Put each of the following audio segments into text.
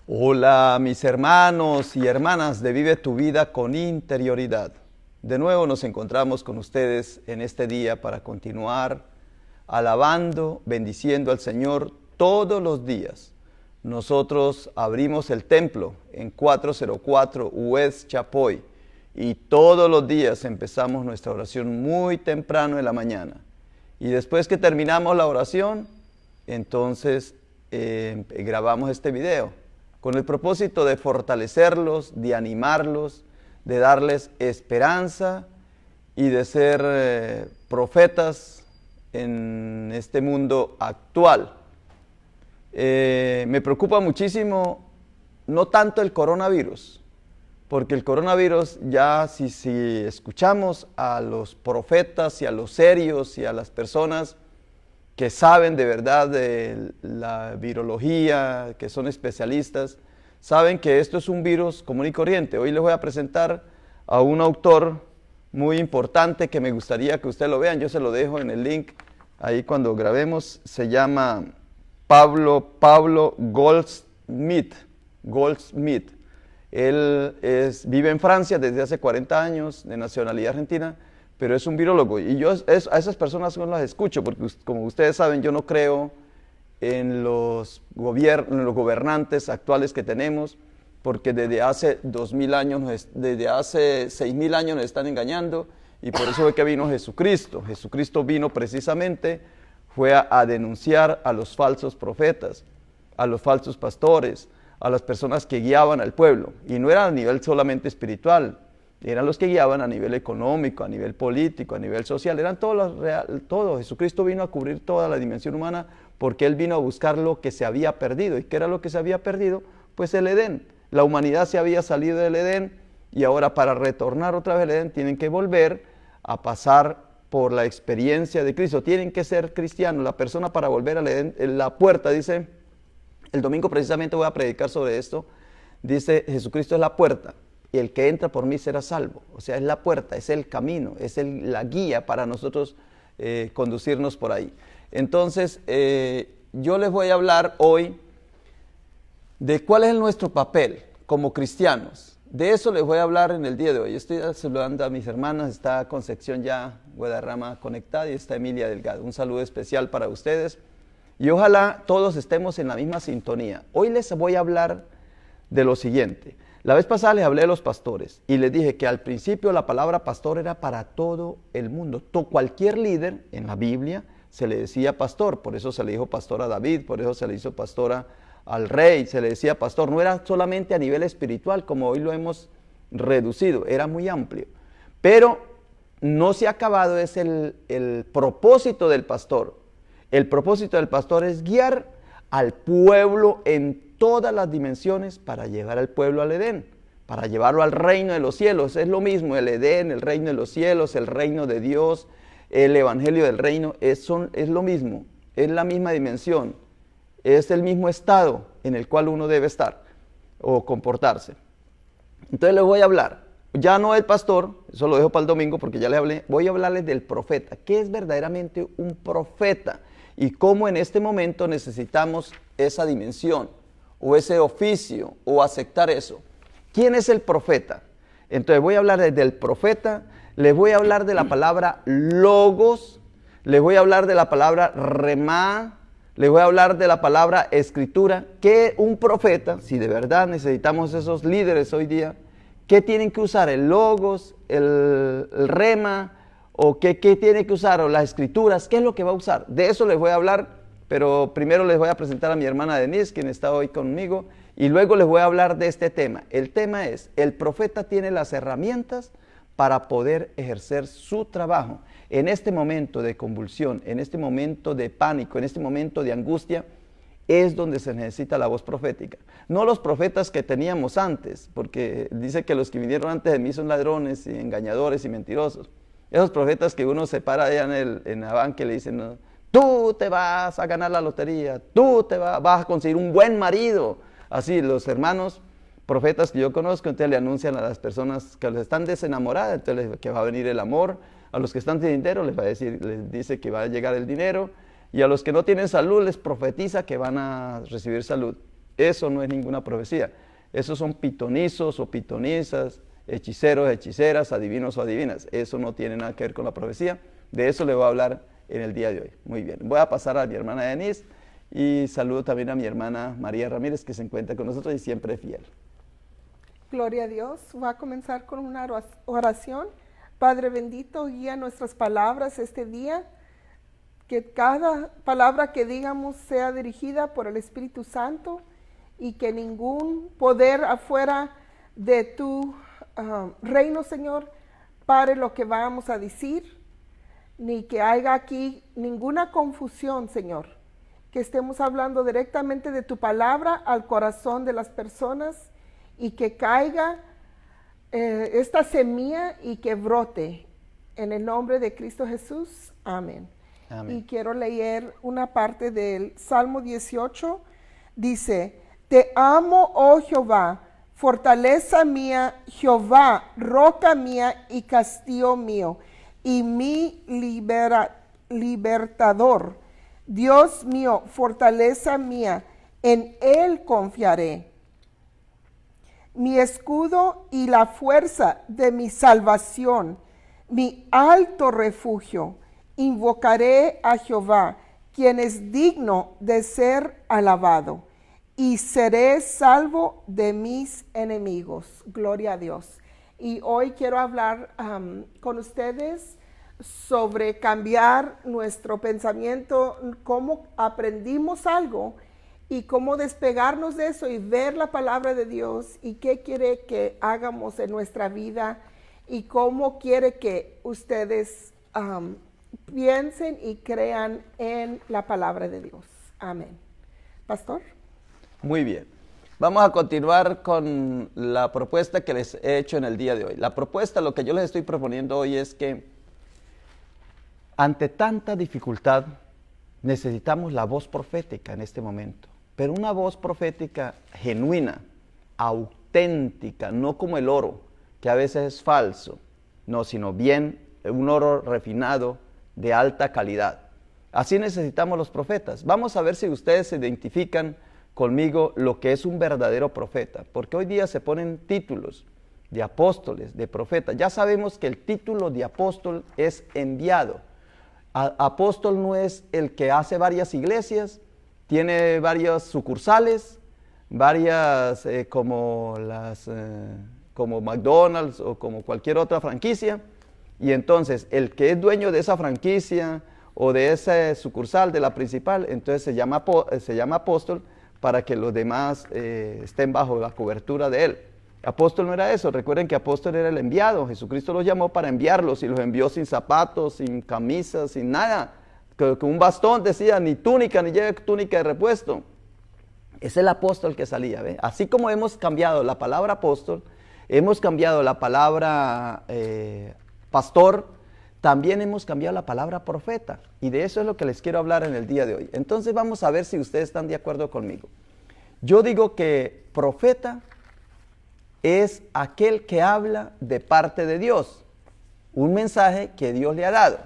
Hola mis hermanos y hermanas de Vive tu Vida con Interioridad. De nuevo nos encontramos con ustedes en este día para continuar alabando, bendiciendo al Señor todos los días. Nosotros abrimos el templo en 404 West Chapoy y todos los días empezamos nuestra oración muy temprano en la mañana. Y después que terminamos la oración, entonces grabamos este video con el propósito de fortalecerlos, de animarlos, de darles esperanza y de ser profetas en este mundo actual. Me preocupa muchísimo, no tanto el coronavirus, porque el coronavirus ya si escuchamos a los profetas y a los serios y a las personas que saben de verdad de la virología, que son especialistas, saben que esto es un virus común y corriente. Hoy les voy a presentar a un autor muy importante que me gustaría que ustedes lo vean. Yo se lo dejo en el link ahí cuando grabemos. Se llama Pablo Goldsmith. Él vive en Francia desde hace 40 años, de nacionalidad argentina, pero es un virólogo. Y yo a esas personas no las escucho, porque como ustedes saben, yo no creo en los gobernantes actuales que tenemos, porque desde hace 2000 años, desde hace 6000 años nos están engañando, y por eso fue que vino Jesucristo. Jesucristo vino precisamente, fue a denunciar a los falsos profetas, a los falsos pastores, a las personas que guiaban al pueblo, y no era a nivel solamente espiritual, eran los que guiaban a nivel económico, a nivel político, a nivel social, eran todo. Jesucristo vino a cubrir toda la dimensión humana porque Él vino a buscar lo que se había perdido. ¿Y qué era lo que se había perdido? Pues el Edén. La humanidad se había salido del Edén y ahora para retornar otra vez al Edén tienen que volver a pasar por la experiencia de Cristo. Tienen que ser cristianos. La persona para volver al Edén, en la puerta, dice, el domingo precisamente voy a predicar sobre esto, dice Jesucristo es la puerta. Y el que entra por mí será salvo. O sea, es la puerta, es el camino, es la guía para nosotros conducirnos por ahí. Entonces, yo les voy a hablar hoy de cuál es nuestro papel como cristianos. De eso les voy a hablar en el día de hoy. Estoy saludando a mis hermanas, está Concepción ya Guadarrama conectada y está Emilia Delgado. Un saludo especial para ustedes y ojalá todos estemos en la misma sintonía. Hoy les voy a hablar de lo siguiente. La vez pasada les hablé de los pastores y les dije que al principio la palabra pastor era para todo el mundo. Cualquier líder en la Biblia se le decía pastor, por eso se le dijo pastor a David, por eso se le hizo pastora al rey, se le decía pastor. No era solamente a nivel espiritual como hoy lo hemos reducido, era muy amplio. Pero no se ha acabado, es el propósito del pastor. El propósito del pastor es guiar al pueblo en todas las dimensiones para llevar al pueblo al Edén, para llevarlo al reino de los cielos. Es lo mismo, el Edén, el reino de los cielos, el reino de Dios, el evangelio del reino, es lo mismo, es la misma dimensión, es el mismo estado en el cual uno debe estar o comportarse. Entonces les voy a hablar, ya no del pastor, eso lo dejo para el domingo porque ya les hablé, voy a hablarles del profeta. ¿Qué es verdaderamente un profeta? Y cómo en este momento necesitamos esa dimensión, o ese oficio, o aceptar eso. ¿Quién es el profeta? Entonces voy a hablar del profeta, les voy a hablar de la palabra logos, les voy a hablar de la palabra remá, les voy a hablar de la palabra escritura. ¿Qué un profeta, si de verdad necesitamos esos líderes hoy día, qué tienen que usar? ¿El logos, el rema, o qué tiene que usar, o las escrituras? ¿Qué es lo que va a usar? De eso les voy a hablar. Pero primero les voy a presentar a mi hermana Denise, quien está hoy conmigo, y luego les voy a hablar de este tema. El tema es, el profeta tiene las herramientas para poder ejercer su trabajo. En este momento de convulsión, en este momento de pánico, en este momento de angustia, es donde se necesita la voz profética. No los profetas que teníamos antes, porque dice que los que vinieron antes de mí son ladrones y engañadores y mentirosos. Esos profetas que uno se para allá en la banca y le dicen, no, tú te vas a ganar la lotería, tú vas a conseguir un buen marido. Así, los hermanos profetas que yo conozco, entonces le anuncian a las personas que les están desenamoradas, entonces que va a venir el amor. A los que están sin dinero les dice que va a llegar el dinero. Y a los que no tienen salud les profetiza que van a recibir salud. Eso no es ninguna profecía. Esos son pitonizos o pitonizas, hechiceros, hechiceras, adivinos o adivinas. Eso no tiene nada que ver con la profecía. De eso le voy a hablar en el día de hoy. Muy bien. Voy a pasar a mi hermana Denise y saludo también a mi hermana María Ramírez, que se encuentra con nosotros y siempre es fiel. Gloria a Dios. Voy a comenzar con una oración. Padre bendito, guía nuestras palabras este día. Que cada palabra que digamos sea dirigida por el Espíritu Santo y que ningún poder afuera de tu reino, Señor, pare lo que vamos a decir, ni que haya aquí ninguna confusión, Señor. Que estemos hablando directamente de tu palabra al corazón de las personas y que caiga esta semilla y que brote. En el nombre de Cristo Jesús. Amén. Amén. Y quiero leer una parte del Salmo 18. Dice, te amo, oh Jehová, fortaleza mía, Jehová, roca mía y castillo mío, y mi libertador. Dios mío, fortaleza mía, en él confiaré. Mi escudo y la fuerza de mi salvación, mi alto refugio. Invocaré a Jehová, quien es digno de ser alabado, y seré salvo de mis enemigos. Gloria a Dios. Y hoy quiero hablar con ustedes sobre cambiar nuestro pensamiento, cómo aprendimos algo y cómo despegarnos de eso y ver la palabra de Dios y qué quiere que hagamos en nuestra vida y cómo quiere que ustedes piensen y crean en la palabra de Dios. Amén. Pastor. Muy bien. Vamos a continuar con la propuesta que les he hecho en el día de hoy. La propuesta, lo que yo les estoy proponiendo hoy es que ante tanta dificultad necesitamos la voz profética en este momento, pero una voz profética genuina, auténtica, no como el oro, que a veces es falso, no, sino bien un oro refinado, de alta calidad. Así necesitamos los profetas. Vamos a ver si ustedes se identifican conmigo lo que es un verdadero profeta, porque hoy día se ponen títulos de apóstoles, de profetas. Ya sabemos que el título de apóstol es enviado. Apóstol no es el que hace varias iglesias, tiene varias sucursales, varias como McDonald's o como cualquier otra franquicia. Y entonces el que es dueño de esa franquicia o de esa sucursal, de la principal, entonces se llama apóstol para que los demás estén bajo la cobertura de él. Apóstol no era eso, recuerden que apóstol era el enviado. Jesucristo los llamó para enviarlos y los envió sin zapatos, sin camisas, sin nada. Con un bastón decía, ni túnica, ni lleve túnica de repuesto. Es el apóstol que salía, ¿ve? Así como hemos cambiado la palabra apóstol, hemos cambiado la palabra pastor, también hemos cambiado la palabra profeta, y de eso es lo que les quiero hablar en el día de hoy. Entonces vamos a ver si ustedes están de acuerdo conmigo. Yo digo que profeta es aquel que habla de parte de Dios, un mensaje que Dios le ha dado.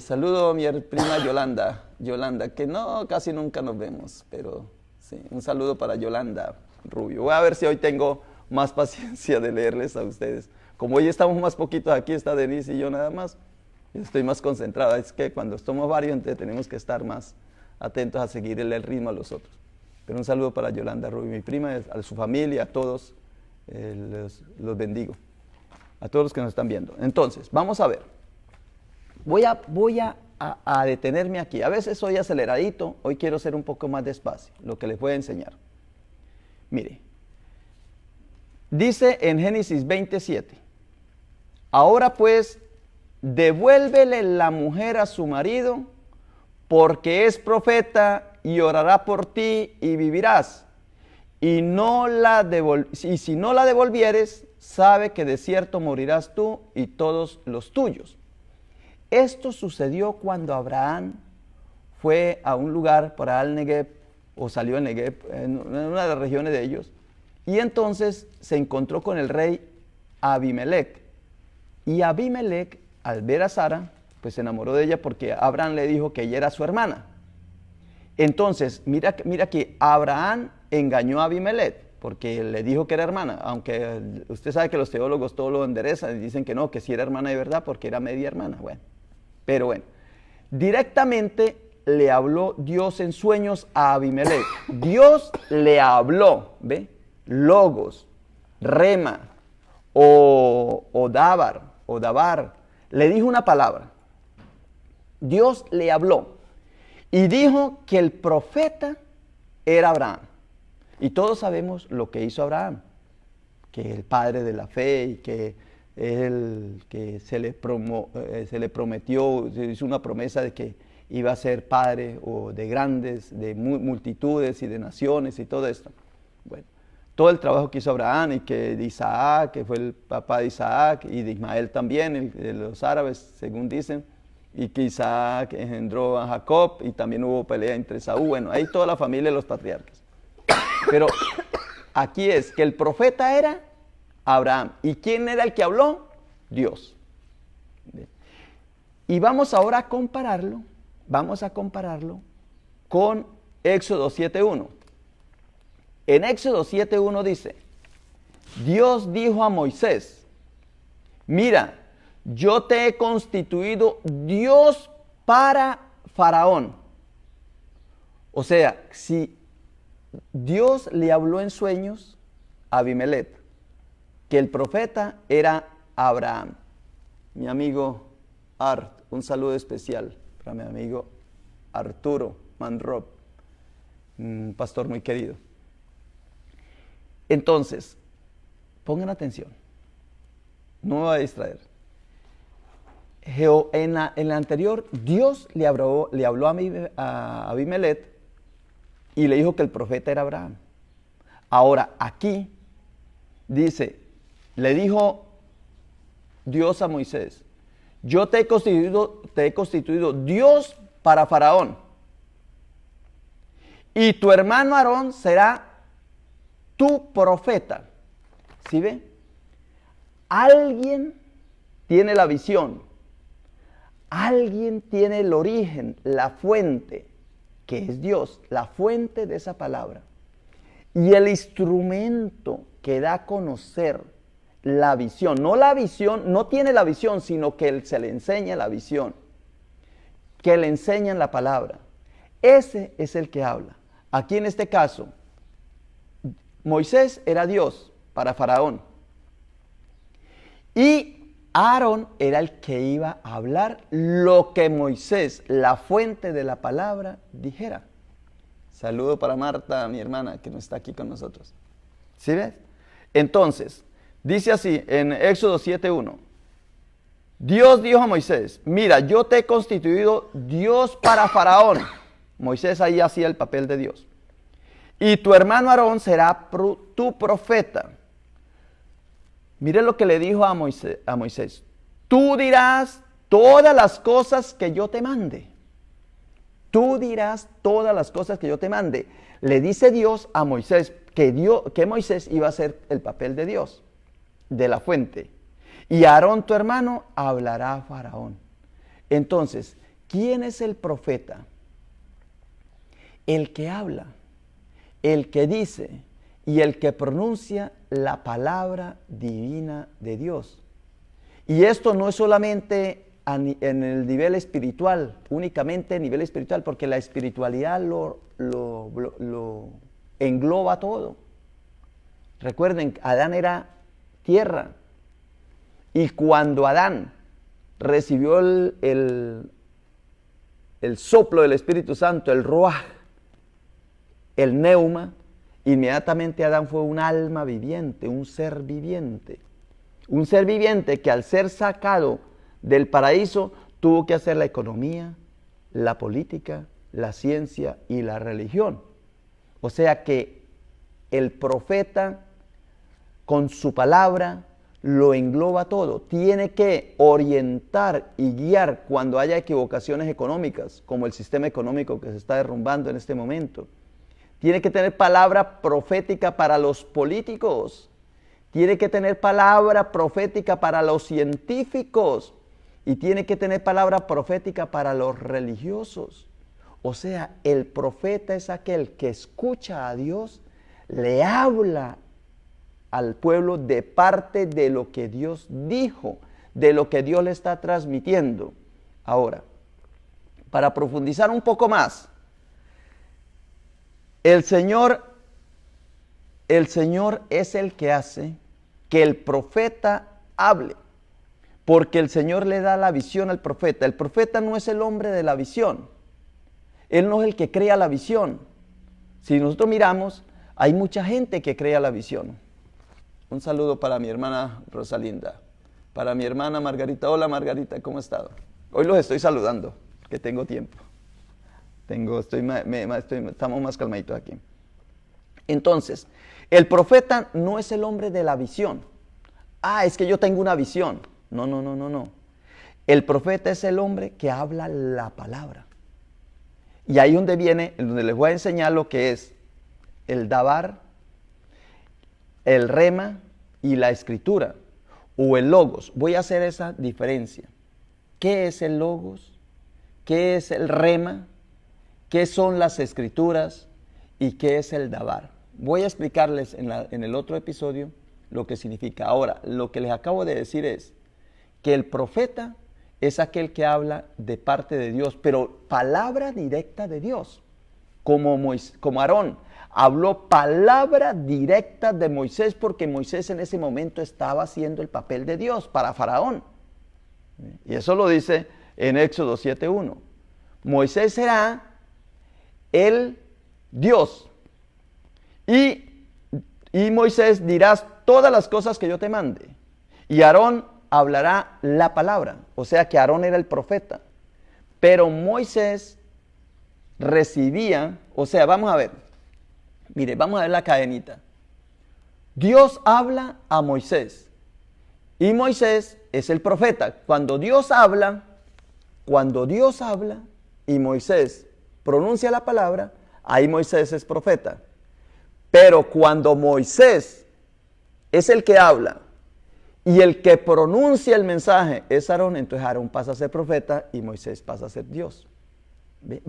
Saludo a mi prima Yolanda, que no, casi nunca nos vemos, pero sí, un saludo para Yolanda Rubio. Voy a ver si hoy tengo más paciencia de leerles a ustedes. Como hoy estamos más poquitos aquí, está Denise y yo nada más, estoy más concentrado. Es que cuando somos varios, entonces tenemos que estar más atentos a seguir el ritmo a los otros. Pero un saludo para Yolanda Rubio, mi prima, a su familia, a todos, los bendigo. A todos los que nos están viendo. Entonces, vamos a ver. Voy a detenerme aquí. A veces soy aceleradito, hoy quiero ser un poco más despacio, lo que les voy a enseñar. Mire, dice en Génesis 27, ahora pues, devuélvele la mujer a su marido, porque es profeta y orará por ti y vivirás. Y si no la devolvieres, sabe que de cierto morirás tú y todos los tuyos. Esto sucedió cuando Abraham fue a un lugar para el Negev, o salió el Negev, en una de las regiones de ellos, y entonces se encontró con el rey Abimelech. Y Abimelech, al ver a Sara, pues se enamoró de ella porque Abraham le dijo que ella era su hermana. Entonces, mira que Abraham engañó a Abimelech, porque le dijo que era hermana, aunque usted sabe que los teólogos todo lo enderezan y dicen que no, que sí era hermana de verdad porque era media hermana. Bueno, pero bueno, directamente le habló Dios en sueños a Abimelech. Dios le habló, ¿ve? Logos, rema o dabar, le dijo una palabra. Dios le habló y dijo que el profeta era Abraham. Y todos sabemos lo que hizo Abraham, que el padre de la fe y que se le prometió, se hizo una promesa de que iba a ser padre o de grandes, de multitudes y de naciones y todo esto. Bueno, todo el trabajo que hizo Abraham y que de Isaac, que fue el papá de Isaac y de Ismael también, de los árabes, según dicen, y que Isaac engendró a Jacob y también hubo pelea entre Saúl. Bueno, ahí toda la familia de los patriarcas. Pero aquí es que el profeta era Abraham. ¿Y quién era el que habló? Dios. Y vamos ahora a compararlo con Éxodo 7.1. En Éxodo 7.1 dice, Dios dijo a Moisés, mira, yo te he constituido Dios para Faraón. O sea, si Dios le habló en sueños a Abimelech, que el profeta era Abraham. Mi amigo Art, un saludo especial para mi amigo Arturo Manrop, un pastor muy querido. Entonces, pongan atención, no me voy a distraer. En la anterior, Dios le habló a Abimelech y le dijo que el profeta era Abraham. Ahora, aquí dice, le dijo Dios a Moisés, yo te he constituido Dios para Faraón. Y tu hermano Aarón será tu profeta. ¿Sí ve? Alguien tiene la visión. Alguien tiene el origen, la fuente, que es Dios, la fuente de esa palabra. Y el instrumento que da a conocer la visión, no tiene la visión, sino que se le enseña la visión, que le enseñan la palabra. Ese es el que habla. Aquí en este caso, Moisés era Dios para Faraón. Y Aarón era el que iba a hablar lo que Moisés, la fuente de la palabra, dijera. Saludo para Marta, mi hermana, que no está aquí con nosotros. ¿Sí ves? Entonces, dice así en Éxodo 7.1. Dios dijo a Moisés, mira, yo te he constituido Dios para Faraón. Moisés ahí hacía el papel de Dios. Y tu hermano Aarón será tu profeta. Mire lo que le dijo a Moisés. Tú dirás todas las cosas que yo te mande. Tú dirás todas las cosas que yo te mande. Le dice Dios a Moisés que Moisés iba a hacer el papel de Dios, de la fuente. Y Aarón, tu hermano, hablará a Faraón. Entonces, ¿quién es el profeta? El que habla, el que dice y el que pronuncia la palabra divina de Dios. Y esto no es solamente en el nivel espiritual, únicamente a nivel espiritual, porque la espiritualidad lo engloba todo. Recuerden, Adán era tierra. Y cuando Adán recibió el soplo del Espíritu Santo, el ruaj, el neuma, inmediatamente Adán fue un alma viviente, un ser viviente. Un ser viviente que al ser sacado del paraíso tuvo que hacer la economía, la política, la ciencia y la religión. O sea que el profeta con su palabra lo engloba todo. Tiene que orientar y guiar cuando haya equivocaciones económicas, como el sistema económico que se está derrumbando en este momento. Tiene que tener palabra profética para los políticos. Tiene que tener palabra profética para los científicos. Y tiene que tener palabra profética para los religiosos. O sea, el profeta es aquel que escucha a Dios le habla al pueblo de parte de lo que Dios dijo, de lo que Dios le está transmitiendo. Ahora, para profundizar un poco más, el Señor es el que hace que el profeta hable, porque el Señor le da la visión al profeta. El profeta no es el hombre de la visión, él no es el que crea la visión. Si nosotros miramos, hay mucha gente que crea la visión. Un saludo para mi hermana Rosalinda, para mi hermana Margarita. Hola Margarita, ¿cómo has estado? Hoy los estoy saludando, que tengo tiempo. Estamos más calmaditos aquí. Entonces, el profeta no es el hombre de la visión. Es que yo tengo una visión. No. El profeta es el hombre que habla la palabra. Y ahí donde les voy a enseñar lo que es el dabar, el rema y la escritura, o el logos. Voy a hacer esa diferencia. ¿Qué es el logos? ¿Qué es el rema? ¿Qué son las escrituras? ¿Y qué es el dabar? Voy a explicarles en el otro episodio lo que significa. Ahora, lo que les acabo de decir es que el profeta es aquel que habla de parte de Dios, pero palabra directa de Dios, como Aarón habló palabra directa de Moisés, porque Moisés en ese momento estaba haciendo el papel de Dios para Faraón. Y eso lo dice en Éxodo 7:1. Moisés será el Dios. Y Moisés dirás todas las cosas que yo te mande. Y Aarón hablará la palabra. O sea que Aarón era el profeta. Pero Moisés recibía, o sea, vamos a ver. Mire, vamos a ver la cadenita. Dios habla a Moisés. Y Moisés es el profeta. Cuando Dios habla y Moisés pronuncia la palabra, ahí Moisés es profeta. Pero cuando Moisés es el que habla y el que pronuncia el mensaje es Aarón, entonces Aarón pasa a ser profeta y Moisés pasa a ser Dios.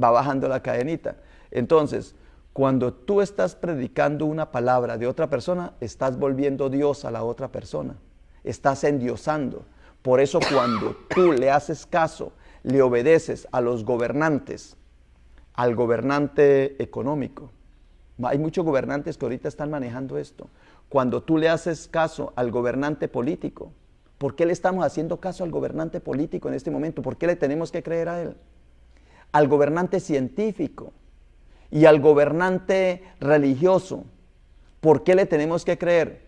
Va bajando la cadenita. Entonces, cuando tú estás predicando una palabra de otra persona, estás volviendo Dios a la otra persona. Estás endiosando. Por eso cuando tú le haces caso, le obedeces a los gobernantes, al gobernante económico. Hay muchos gobernantes que ahorita están manejando esto. Cuando tú le haces caso al gobernante político, ¿por qué le estamos haciendo caso al gobernante político en este momento? ¿Por qué le tenemos que creer a él? Al gobernante científico y al gobernante religioso, ¿por qué le tenemos que creer?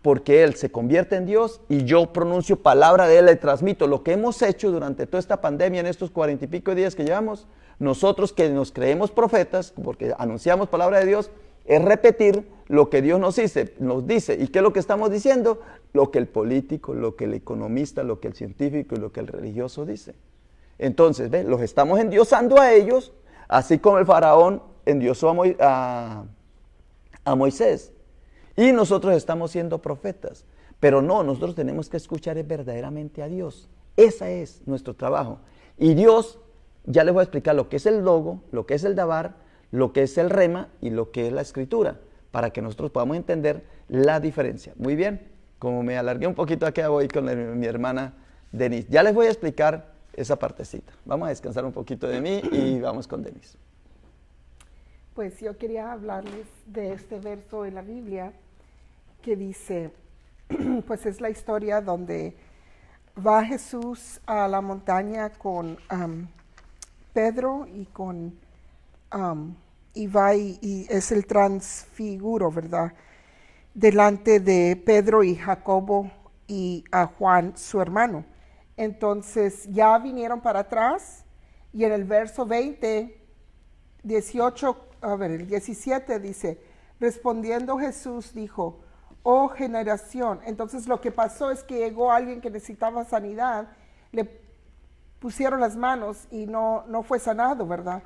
Porque él se convierte en Dios y yo pronuncio palabra de él, le transmito. Lo que hemos hecho durante toda esta pandemia, en estos 40 y pico días que llevamos, nosotros que nos creemos profetas, porque anunciamos palabra de Dios, es repetir lo que Dios nos dice. ¿Y qué es lo que estamos diciendo? Lo que el político, lo que el economista, lo que el científico y lo que el religioso dice. Entonces, los estamos endiosando a ellos, así como el faraón endiosó a Moisés. Y nosotros estamos siendo profetas. Pero no, nosotros tenemos que escuchar verdaderamente a Dios. Ese es nuestro trabajo. Y Dios, ya les voy a explicar lo que es el logo, lo que es el dabar, lo que es el rema y lo que es la escritura, para que nosotros podamos entender la diferencia. Muy bien, como me alargué un poquito aquí, voy con mi hermana Denise. Ya les voy a explicar esa partecita. Vamos a descansar un poquito de mí y vamos con Denise. Pues yo quería hablarles de este verso en la Biblia que dice, pues es la historia donde va Jesús a la montaña con Pedro y es el transfiguro, ¿verdad? Delante de Pedro y Jacobo y a Juan, su hermano. Entonces ya vinieron para atrás y en el verso 17 dice, respondiendo Jesús dijo, oh generación. Entonces lo que pasó es que llegó alguien que necesitaba sanidad, le pusieron las manos y no fue sanado, ¿verdad?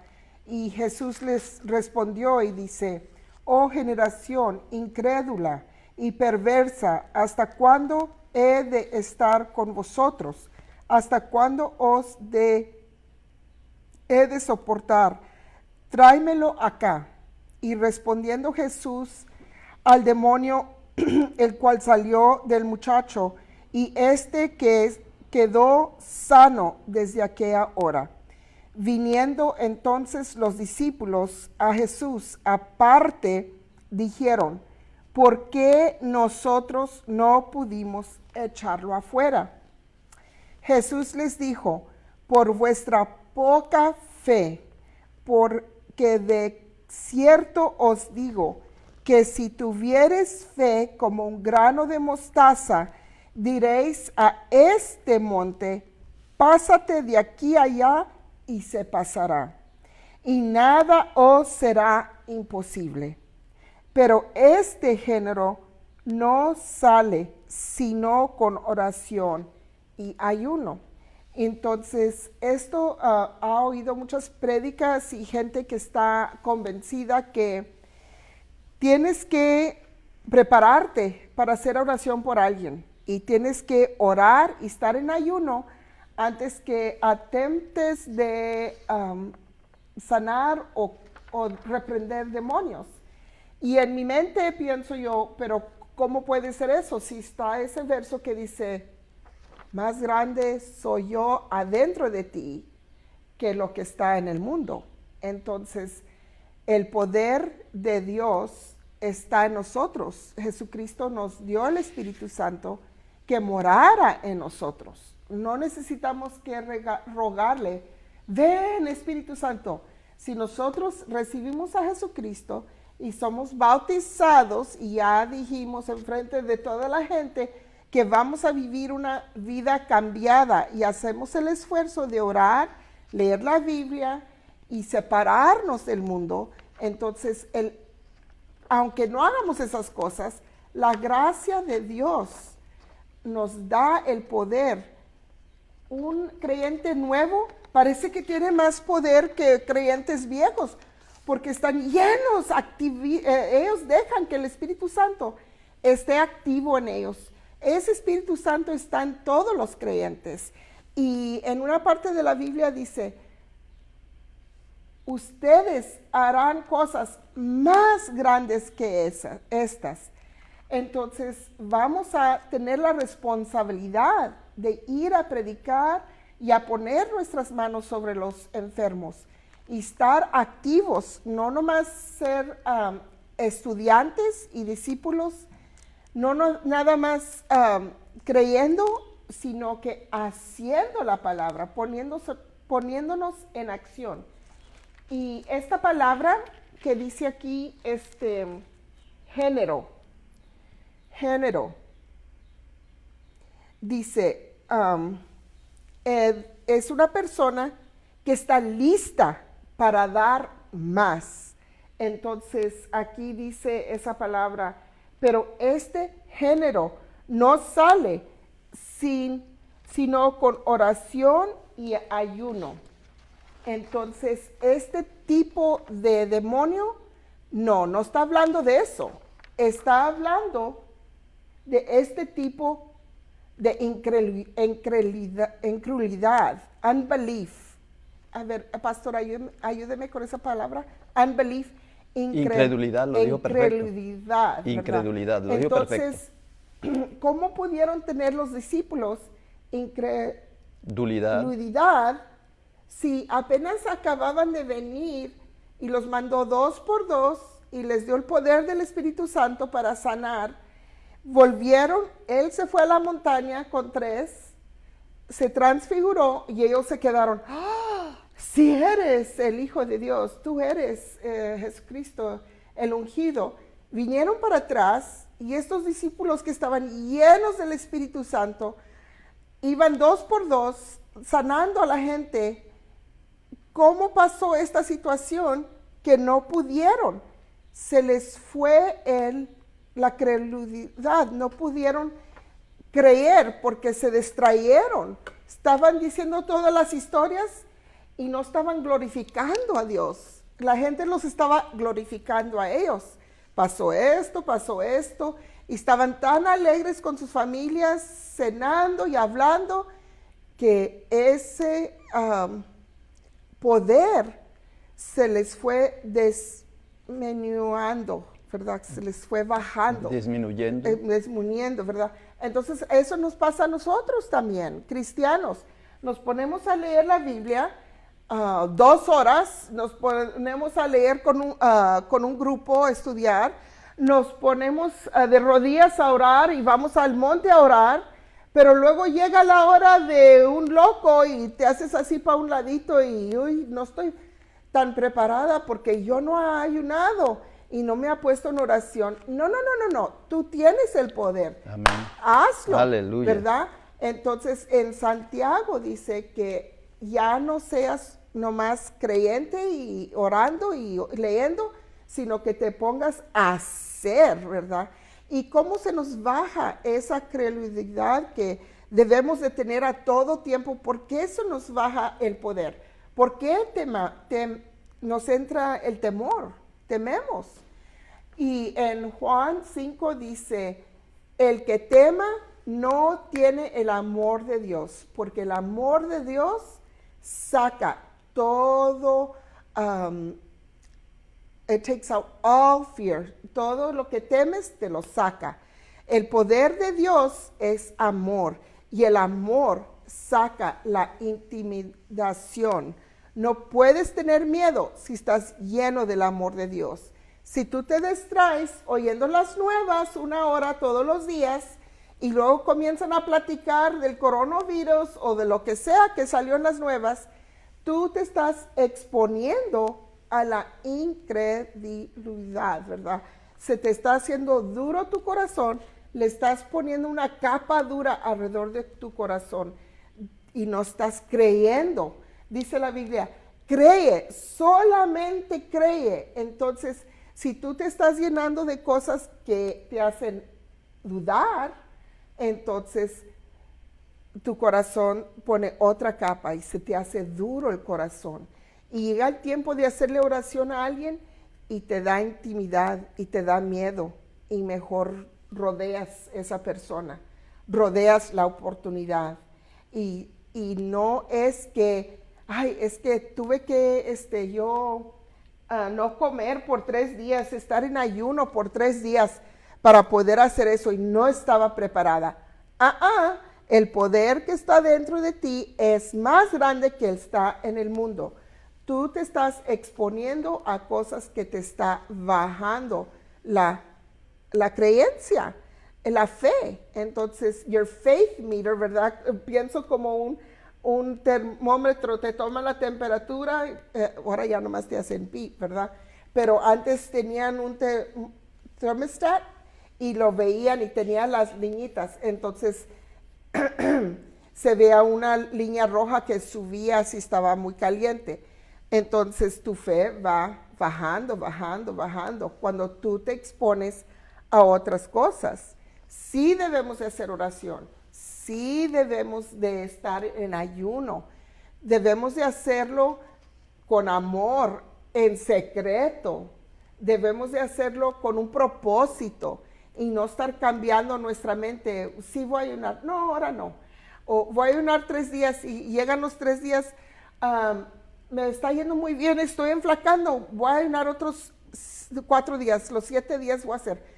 Y Jesús les respondió y dice, oh generación incrédula y perversa, ¿hasta cuándo he de estar con vosotros? ¿Hasta cuándo he de soportar? Tráemelo acá. Y respondiendo Jesús al demonio, el cual salió del muchacho, y quedó sano desde aquella hora. Viniendo entonces los discípulos a Jesús aparte, dijeron: ¿por qué nosotros no pudimos echarlo afuera? Jesús les dijo: por vuestra poca fe, porque de cierto os digo que si tuviereis fe como un grano de mostaza, diréis a este monte: pásate de aquí allá, y se pasará, y nada os será imposible. Pero este género no sale sino con oración y ayuno. Entonces, esto ha oído muchas prédicas y gente que está convencida que tienes que prepararte para hacer oración por alguien y tienes que orar y estar en ayuno antes que atemptes de sanar o reprender demonios. Y en mi mente pienso yo, pero ¿cómo puede ser eso? Si está ese verso que dice: más grande soy yo adentro de ti que lo que está en el mundo. Entonces, el poder de Dios está en nosotros. Jesucristo nos dio el Espíritu Santo que morara en nosotros. No necesitamos que rogarle: ven Espíritu Santo. Si nosotros recibimos a Jesucristo y somos bautizados, y ya dijimos enfrente de toda la gente que vamos a vivir una vida cambiada, y hacemos el esfuerzo de orar, leer la Biblia y separarnos del mundo, entonces aunque no hagamos esas cosas, la gracia de Dios nos da el poder. Un creyente nuevo parece que tiene más poder que creyentes viejos, porque están llenos, ellos dejan que el Espíritu Santo esté activo en ellos. Ese Espíritu Santo está en todos los creyentes. Y en una parte de la Biblia dice: ustedes harán cosas más grandes que estas. Entonces vamos a tener la responsabilidad de ir a predicar y a poner nuestras manos sobre los enfermos y estar activos, no nomás ser estudiantes y discípulos, no nada más creyendo, sino que haciendo la palabra, poniéndonos en acción. Y esta palabra que dice aquí, género, dice, es una persona que está lista para dar más. Entonces aquí dice esa palabra: pero este género no sale sino con oración y ayuno. Entonces, este tipo de demonio, no está hablando de eso. Está hablando de este tipo de incredulidad, unbelief. A ver, pastor, ayúdeme con esa palabra. Unbelief. Incredulidad, lo dijo perfecto. Incredulidad, lo dijo perfecto. Entonces, ¿cómo pudieron tener los discípulos incredulidad si apenas acababan de venir y los mandó 2 por 2 y les dio el poder del Espíritu Santo para sanar? Volvieron, él se fue a la montaña con 3, se transfiguró y ellos se quedaron: ¡ah! Si eres el Hijo de Dios, tú eres Jesucristo, el ungido. Vinieron para atrás y estos discípulos que estaban llenos del Espíritu Santo iban 2 por 2 sanando a la gente. ¿Cómo pasó esta situación? Que no pudieron. Se les fue la credulidad, no pudieron creer porque se distrayeron. Estaban diciendo todas las historias y no estaban glorificando a Dios. La gente los estaba glorificando a ellos. Pasó esto, y estaban tan alegres con sus familias, cenando y hablando, que ese poder se les fue menuando, ¿verdad? Se les fue bajando. Disminuyendo. Disminuyendo, ¿verdad? Entonces, eso nos pasa a nosotros también, cristianos. Nos ponemos a leer la Biblia 2 horas, nos ponemos a leer con un grupo, a estudiar, nos ponemos de rodillas a orar y vamos al monte a orar, pero luego llega la hora de un loco y te haces así para un ladito y, uy, no estoy tan preparada porque yo no he ayunado y no me ha puesto en oración. No, tú tienes el poder. Amén. Hazlo, Aleluya. ¿verdad? Entonces, en Santiago dice que ya no seas nomás creyente y orando y leyendo, sino que te pongas a hacer, ¿verdad? Y cómo se nos baja esa credulidad que debemos de tener a todo tiempo, porque eso nos baja el poder. ¿Por qué nos entra el temor? Tememos. Y en Juan 5 dice, el que tema no tiene el amor de Dios, porque el amor de Dios saca todo, it takes out all fear, todo lo que temes te lo saca. El poder de Dios es amor y el amor saca la intimidación. No puedes tener miedo si estás lleno del amor de Dios. Si tú te distraes oyendo las nuevas 1 hora todos los días y luego comienzan a platicar del coronavirus o de lo que sea que salió en las nuevas, tú te estás exponiendo a la incredulidad, ¿verdad? Se te está haciendo duro tu corazón, le estás poniendo una capa dura alrededor de tu corazón y no estás creyendo. Dice la Biblia, cree, solamente cree. Entonces, si tú te estás llenando de cosas que te hacen dudar, entonces tu corazón pone otra capa y se te hace duro el corazón. Y llega el tiempo de hacerle oración a alguien y te da intimidad y te da miedo y mejor rodeas esa persona, rodeas la oportunidad. Y no es que, ay, es que tuve que no comer por 3 días, estar en ayuno por 3 días para poder hacer eso y no estaba preparada. El poder que está dentro de ti es más grande que el que está en el mundo. Tú te estás exponiendo a cosas que te está bajando la creencia, la fe. Entonces, your faith meter, ¿verdad? Pienso como un termómetro, te toma la temperatura, ahora ya nomás te hacen pi, ¿verdad? Pero antes tenían un thermostat y lo veían y tenían las liñitas, entonces se veía una línea roja que subía si estaba muy caliente. Entonces tu fe va bajando, bajando, bajando cuando tú te expones a otras cosas. Sí debemos de hacer oración, sí debemos de estar en ayuno, debemos de hacerlo con amor, en secreto, debemos de hacerlo con un propósito y no estar cambiando nuestra mente. Sí voy a ayunar, no, ahora no. O voy a ayunar 3 días y llegan los 3 días, me está yendo muy bien, estoy enflacando, voy a ayunar otros 4 días, los 7 días voy a hacer.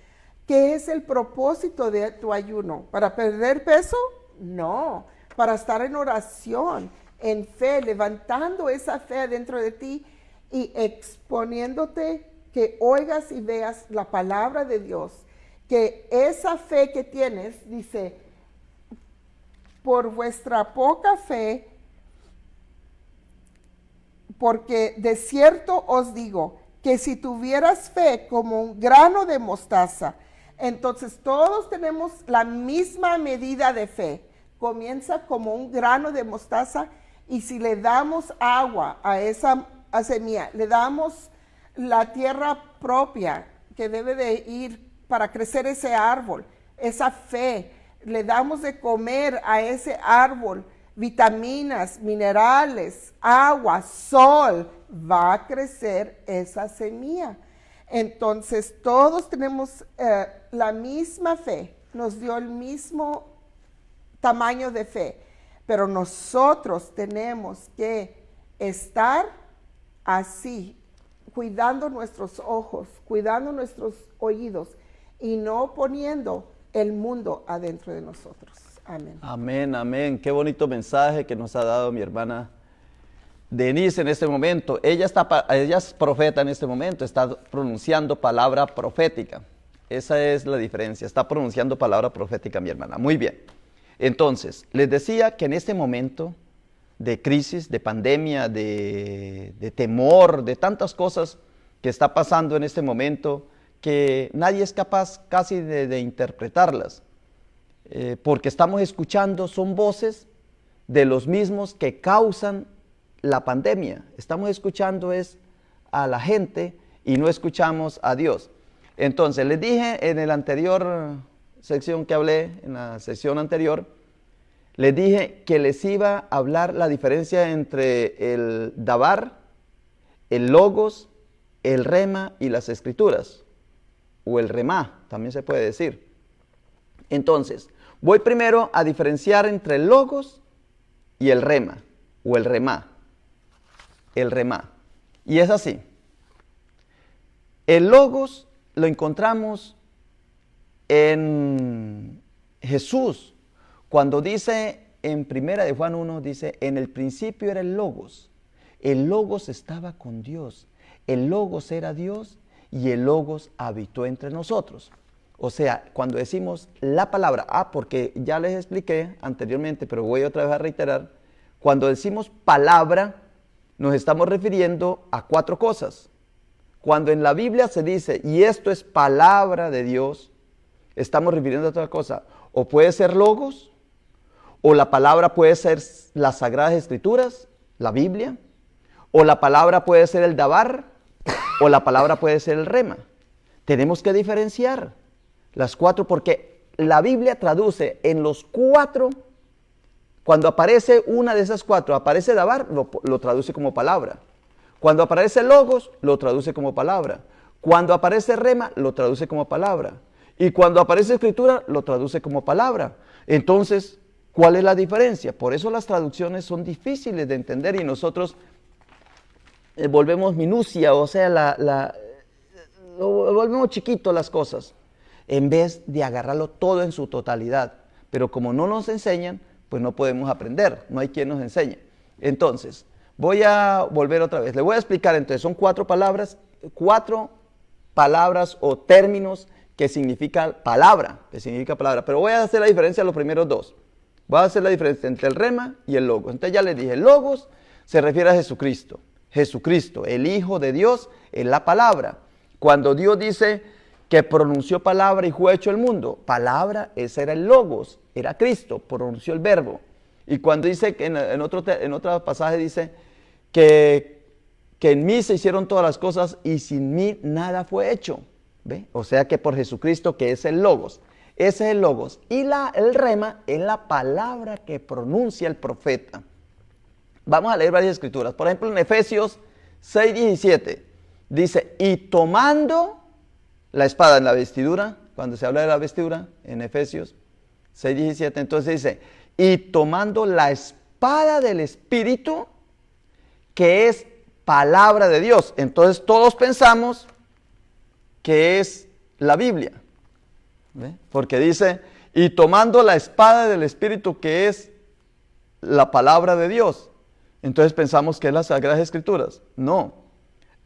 ¿Qué es el propósito de tu ayuno? ¿Para perder peso? No, para estar en oración, en fe, levantando esa fe dentro de ti y exponiéndote que oigas y veas la palabra de Dios, que esa fe que tienes, dice, por vuestra poca fe, porque de cierto os digo que si tuvieras fe como un grano de mostaza, entonces todos tenemos la misma medida de fe. Comienza como un grano de mostaza y si le damos agua a esa semilla, le damos la tierra propia que debe de ir para crecer ese árbol, esa fe, le damos de comer a ese árbol vitaminas, minerales, agua, sol, va a crecer esa semilla. Entonces todos tenemos la misma fe, nos dio el mismo tamaño de fe, pero nosotros tenemos que estar así, cuidando nuestros ojos, cuidando nuestros oídos y no poniendo el mundo adentro de nosotros. Amén. Amén, amén. Qué bonito mensaje que nos ha dado mi hermana Denise en este momento. Ella es profeta en este momento, está pronunciando palabra profética. Esa es la diferencia, está pronunciando palabra profética mi hermana. Muy bien. Entonces, les decía que en este momento de crisis, de pandemia, de temor, de tantas cosas que está pasando en este momento, que nadie es capaz casi de interpretarlas, porque estamos escuchando, son voces de los mismos que causan la pandemia. Estamos escuchando es a la gente y no escuchamos a Dios. Entonces, les dije en el anterior sección que hablé, en la sesión anterior, les dije que les iba a hablar la diferencia entre el dabar, el logos, el rema y las escrituras, o el remá, también se puede decir. Entonces, voy primero a diferenciar entre el logos y el rema, o el remá. El remá. Y es así. El logos lo encontramos en Jesús. Cuando dice en primera de Juan 1, dice, en el principio era el logos estaba con Dios, el logos era Dios y el logos habitó entre nosotros. O sea, cuando decimos la palabra, porque ya les expliqué anteriormente, pero voy otra vez a reiterar, cuando decimos palabra, nos estamos refiriendo a 4 cosas. Cuando en la Biblia se dice, y esto es palabra de Dios, estamos refiriendo a otra cosa. O puede ser logos, o la palabra puede ser las Sagradas Escrituras, la Biblia, o la palabra puede ser el dabar, o la palabra puede ser el rema. Tenemos que diferenciar las 4 porque la Biblia traduce en los 4. Cuando aparece una de esas 4, aparece dabar, lo traduce como palabra. Cuando aparece logos, lo traduce como palabra. Cuando aparece rema, lo traduce como palabra. Y cuando aparece escritura, lo traduce como palabra. Entonces, ¿cuál es la diferencia? Por eso las traducciones son difíciles de entender y nosotros volvemos minucia, o sea, lo volvemos chiquito las cosas, en vez de agarrarlo todo en su totalidad. Pero como no nos enseñan, pues no podemos aprender, no hay quien nos enseñe. Entonces, voy a volver otra vez. Le voy a explicar, entonces, son 4 palabras o términos que significa palabra, pero voy a hacer la diferencia de los primeros 2. Voy a hacer la diferencia entre el rema y el logos. Entonces ya les dije, el logos se refiere a Jesucristo. Jesucristo, el Hijo de Dios, es la palabra. Cuando Dios dice que pronunció palabra y fue hecho el mundo, palabra, ese era el logos, era Cristo, pronunció el verbo. Y cuando dice, que en otro pasaje dice que en mí se hicieron todas las cosas y sin mí nada fue hecho. ¿Ve? O sea que por Jesucristo, que es el logos. Ese es el logos. Y el rema es la palabra que pronuncia el profeta. Vamos a leer varias escrituras. Por ejemplo, en Efesios 6:17 dice, y tomando la espada en la vestidura, cuando se habla de la vestidura, en Efesios 6:17, entonces dice, y tomando la espada del Espíritu, que es palabra de Dios. Entonces todos pensamos que es la Biblia. ¿Ve? Porque dice, y tomando la espada del Espíritu, que es la palabra de Dios. Entonces pensamos que es las Sagradas Escrituras. No.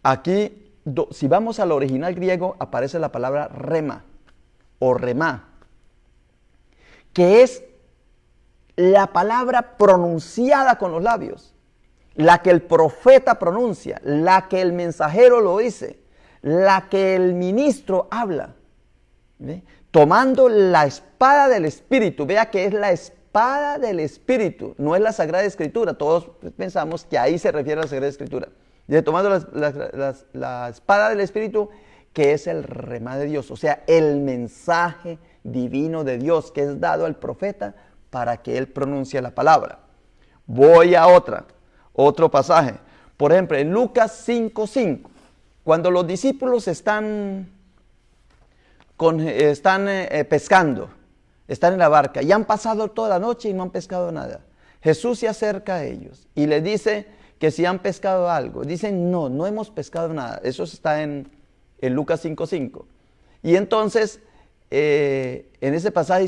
Aquí, si vamos al original griego, aparece la palabra rema o remá, que es la palabra pronunciada con los labios, la que el profeta pronuncia, la que el mensajero lo dice, la que el ministro habla. ¿Ve? Tomando la espada del Espíritu, vea que es la espada del Espíritu, no es la Sagrada Escritura. Todos pensamos que ahí se refiere a la Sagrada Escritura. Dice, tomando la espada del Espíritu, que es el remá de Dios, o sea, el mensaje divino de Dios que es dado al profeta para que él pronuncie la palabra. Voy a otro pasaje. Por ejemplo, en Lucas 5:5, cuando los discípulos están pescando, están en la barca y han pasado toda la noche y no han pescado nada. Jesús se acerca a ellos y les dice que si han pescado algo. Dicen, no, no hemos pescado nada. Eso está en Lucas 5:5. Y entonces, en ese pasaje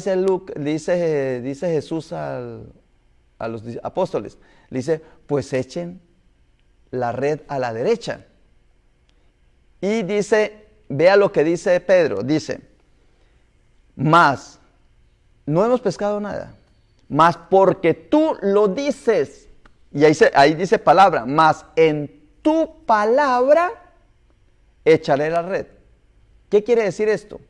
dice Jesús a los apóstoles, le dice, pues echen la red a la derecha. Y dice, vea lo que dice Pedro, dice, mas no hemos pescado nada, mas porque tú lo dices, y ahí dice palabra, mas en tu palabra echaré la red. ¿Qué quiere decir esto?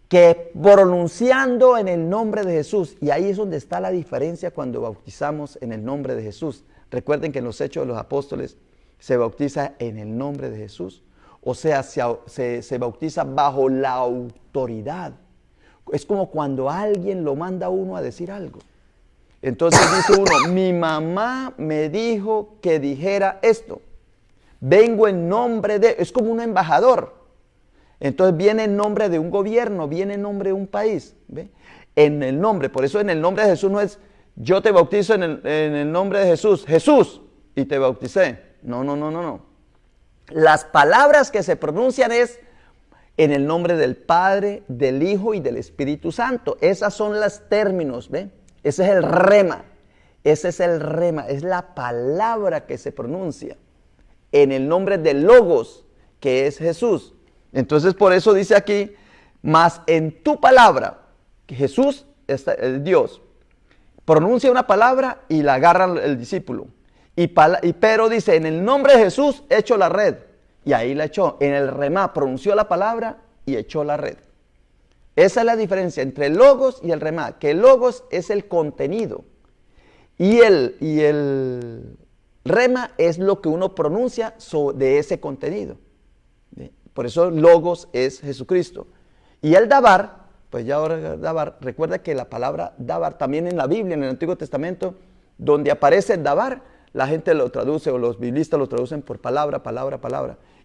Que pronunciando en el nombre de Jesús, y ahí es donde está la diferencia cuando bautizamos en el nombre de Jesús. Recuerden que en los Hechos de los Apóstoles se bautiza en el nombre de Jesús, o sea, se bautiza bajo la autoridad. Es como cuando alguien lo manda a uno a decir algo. Entonces dice uno, mi mamá me dijo que dijera esto. Vengo en nombre de, es como un embajador. Entonces viene en nombre de un gobierno, viene en nombre de un país. ¿Ve? En el nombre, por eso en el nombre de Jesús no es, yo te bautizo en el nombre de Jesús, Jesús, y te bauticé. No. Las palabras que se pronuncian es en el nombre del Padre, del Hijo y del Espíritu Santo. Esas son los términos, ¿ve? Ese es el rema, es la palabra que se pronuncia en el nombre del Logos, que es Jesús. Entonces por eso dice aquí, mas en tu palabra, que Jesús, el Dios, pronuncia una palabra y la agarra el discípulo. Y Pedro dice, en el nombre de Jesús echo la red. Y ahí la echó. En el remá pronunció la palabra y echó la red. Esa es la diferencia entre el logos y el remá. Que el logos es el contenido. Y el rema es lo que uno pronuncia de ese contenido. Por eso logos es Jesucristo. Y el dabar, pues ya ahora dabar, recuerda que la palabra dabar también en la Biblia, en el Antiguo Testamento, donde aparece dabar, la gente lo traduce o los biblistas lo traducen por palabra.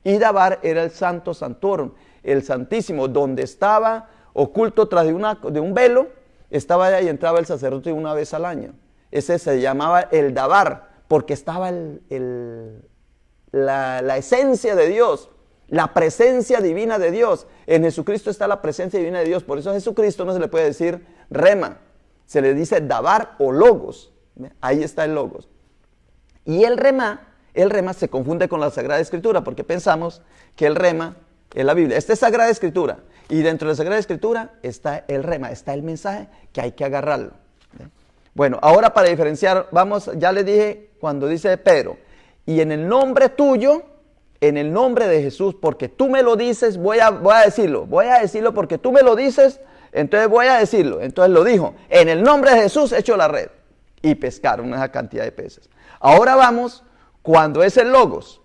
Y dabar era el santo santorum, el santísimo, donde estaba oculto tras de un velo, estaba allá y entraba el sacerdote una vez al año. Ese se llamaba el dabar, porque estaba la esencia de Dios, la presencia divina de Dios. En Jesucristo está la presencia divina de Dios, por eso a Jesucristo no se le puede decir rema, se le dice dabar o logos. Ahí está el logos. Y el rema se confunde con la Sagrada Escritura, porque pensamos que el rema es la Biblia. Esta es Sagrada Escritura, y dentro de la Sagrada Escritura está el rema, está el mensaje que hay que agarrarlo. Bueno, ahora para diferenciar, ya le dije cuando dice Pedro, y en el nombre tuyo, en el nombre de Jesús, porque tú me lo dices, voy a decirlo porque tú me lo dices, entonces voy a decirlo. Entonces lo dijo, en el nombre de Jesús echo la red, y pescaron esa cantidad de peces. Ahora vamos cuando es el logos,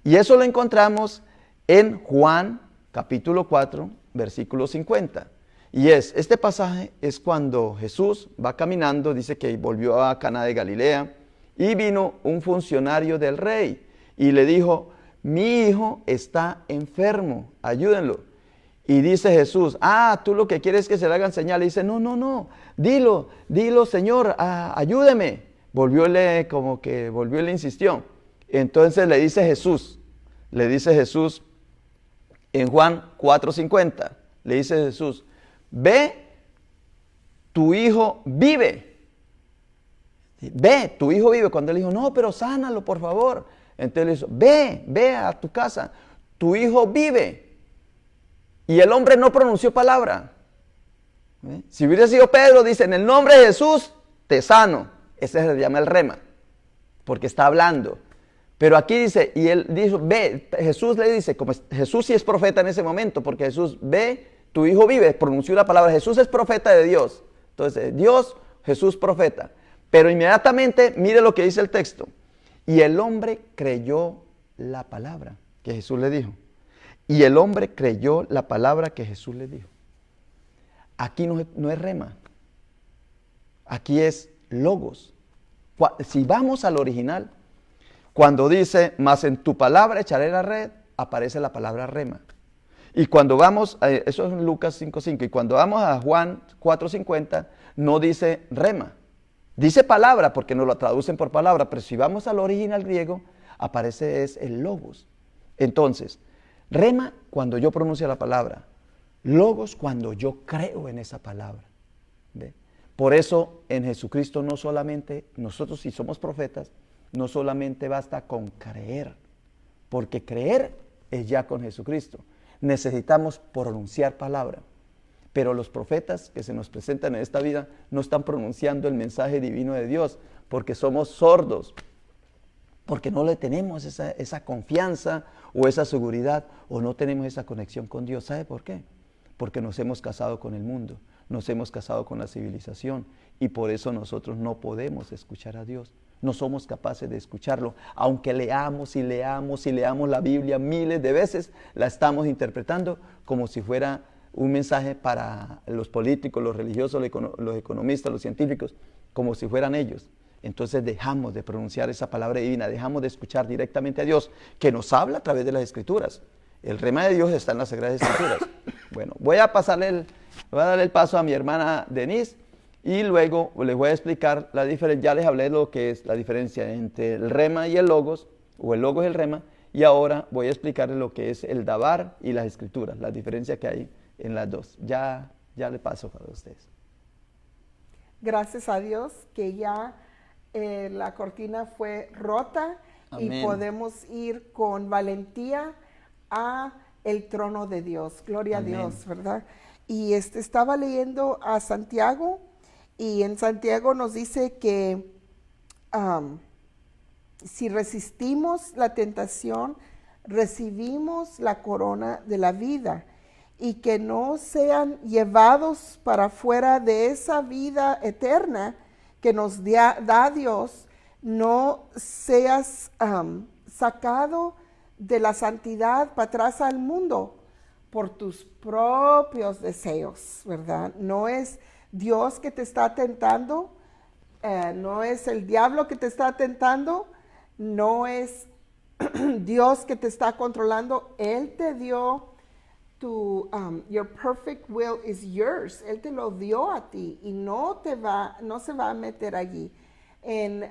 y eso lo encontramos en Juan capítulo 4, versículo 50. Y este pasaje es cuando Jesús va caminando, dice que volvió a Caná de Galilea, y vino un funcionario del rey, y le dijo, mi hijo está enfermo, ayúdenlo. Y dice Jesús, tú lo que quieres es que se le hagan señal. Y dice, no, dilo Señor, ayúdeme. Volvió y le insistió. Entonces le dice Jesús en Juan 4:50, le dice Jesús, ve, tu hijo vive. Ve, tu hijo vive. Cuando él dijo, no, pero sánalo, por favor. Entonces le dijo, ve a tu casa, tu hijo vive. Y el hombre no pronunció palabra. Si hubiera sido Pedro, dice, en el nombre de Jesús, te sano. Ese se llama el rema, porque está hablando. Pero aquí dice, y él dijo, ve, Jesús le dice, como Jesús sí es profeta en ese momento, porque Jesús, ve, tu hijo vive, pronunció la palabra, Jesús es profeta de Dios. Entonces, Dios, Jesús profeta. Pero inmediatamente, mire lo que dice el texto. Y el hombre creyó la palabra que Jesús le dijo. Y el hombre creyó la palabra que Jesús le dijo. Aquí no es rema. Aquí es logos. Si vamos al original, cuando dice, mas en tu palabra echaré la red, aparece la palabra rema. Y cuando vamos, eso es en Lucas 5:5, y cuando vamos a Juan 4:50, no dice rema, Dice palabra porque nos lo traducen por palabra, pero si vamos al original griego, aparece es el logos. Entonces, rema cuando yo pronuncio la palabra, logos cuando yo creo en esa palabra. ¿Ve? Por eso en Jesucristo no solamente, nosotros si somos profetas, no solamente basta con creer, porque creer es ya con Jesucristo. Necesitamos pronunciar palabra. Pero los profetas que se nos presentan en esta vida no están pronunciando el mensaje divino de Dios porque somos sordos, porque no le tenemos esa confianza o esa seguridad o no tenemos esa conexión con Dios. ¿Sabe por qué? Porque nos hemos casado con el mundo, nos hemos casado con la civilización y por eso nosotros no podemos escuchar a Dios. No somos capaces de escucharlo, aunque leamos y leamos y leamos la Biblia miles de veces, la estamos interpretando como si fuera un mensaje para los políticos, los religiosos, los economistas, los científicos, como si fueran ellos. Entonces dejamos de pronunciar esa palabra divina, dejamos de escuchar directamente a Dios, que nos habla a través de las Escrituras. El rema de Dios está en las Sagradas Escrituras. Bueno, voy a darle el paso a mi hermana Denise y luego les voy a explicar la diferencia. Ya les hablé de lo que es la diferencia entre el rema y el logos, o el logos y el rema, y ahora voy a explicarles lo que es el dabar y las Escrituras, la diferencia que hay en las dos. Ya le paso para ustedes. Gracias a Dios que ya la cortina fue rota. Amén. Y podemos ir con valentía a el trono de Dios. Gloria Amén. A Dios, ¿verdad? Y estaba leyendo a Santiago y en Santiago nos dice que si resistimos la tentación, recibimos la corona de la vida. Y que no sean llevados para fuera de esa vida eterna que nos da Dios, no seas sacado de la santidad para atrás al mundo por tus propios deseos, ¿verdad? No es Dios que te está tentando, no es el diablo que te está tentando, no es Dios que te está controlando. Él te dio your perfect will is yours. Él te lo dio a ti y no se va a meter allí. En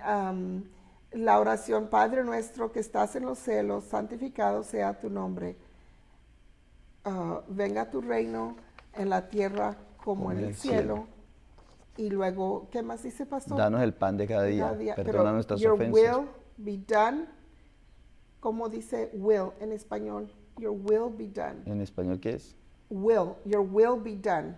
la oración, Padre nuestro que estás en los cielos, santificado sea tu nombre. Venga tu reino en la tierra como en el cielo. Y luego, ¿qué más dice, pastor? Danos el pan de cada día. Perdona nuestras ofensas. Your will be done. ¿Cómo dice will en español? Your will be done. ¿En español qué es? Will, your will be done.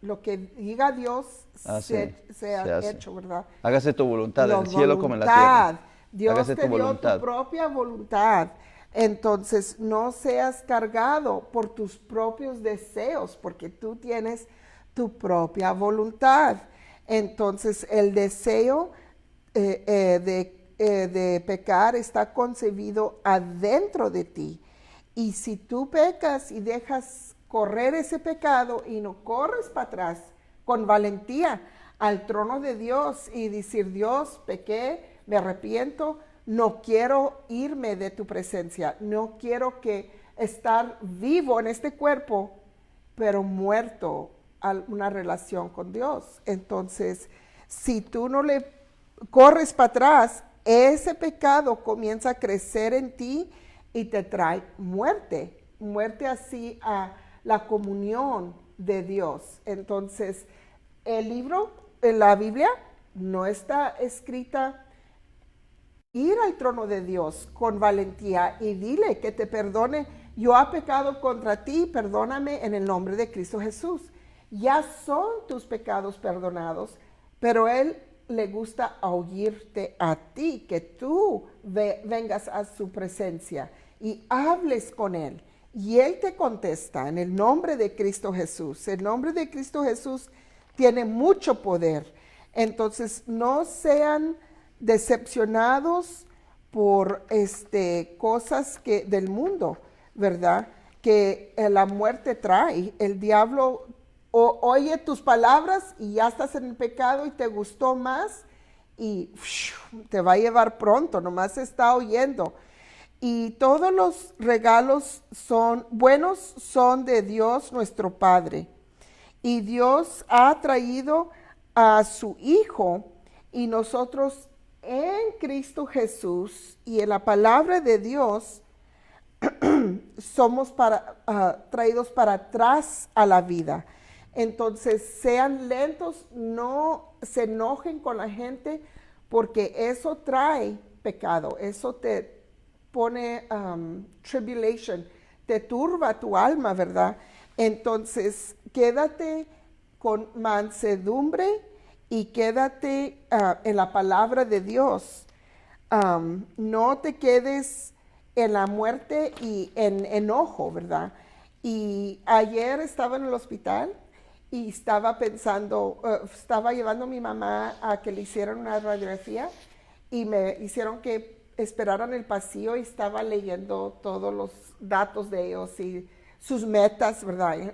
Lo que diga Dios sea hecho, ¿verdad? Hágase tu voluntad en el cielo como en la tierra. Dios te dio tu propia voluntad. Entonces, no seas cargado por tus propios deseos, porque tú tienes tu propia voluntad. Entonces, el deseo de pecar está concebido adentro de ti. Y si tú pecas y dejas correr ese pecado y no corres para atrás con valentía al trono de Dios y decir, Dios, pequé, me arrepiento, no quiero irme de tu presencia, no quiero estar vivo en este cuerpo, pero muerto a una relación con Dios. Entonces, si tú no le corres para atrás, ese pecado comienza a crecer en ti y te trae muerte así a la comunión de Dios. Entonces, el libro, en la Biblia, no está escrita ir al trono de Dios con valentía y dile que te perdone. Yo he pecado contra ti, perdóname en el nombre de Cristo Jesús. Ya son tus pecados perdonados, pero Él le gusta oírte a ti, que tú vengas a su presencia y hables con Él. Y Él te contesta en el nombre de Cristo Jesús. El nombre de Cristo Jesús tiene mucho poder. Entonces, no sean decepcionados por cosas del mundo, ¿verdad? Que la muerte trae. El diablo oye tus palabras y ya estás en el pecado y te gustó más y te va a llevar pronto, nomás está oyendo. Y todos los regalos buenos son de Dios nuestro Padre. Y Dios ha traído a su Hijo Y nosotros en Cristo Jesús y en la palabra de Dios somos traídos para atrás a la vida. Entonces, sean lentos, no se enojen con la gente, porque eso trae pecado, eso te pone tribulation, te turba tu alma, ¿verdad? Entonces, quédate con mansedumbre y quédate en la palabra de Dios. No te quedes en la muerte y en enojo, ¿verdad? Y ayer estaba en el hospital y estaba pensando, estaba llevando a mi mamá a que le hicieran una radiografía y me hicieron que esperaran en el pasillo y estaba leyendo todos los datos de ellos y sus metas, ¿verdad?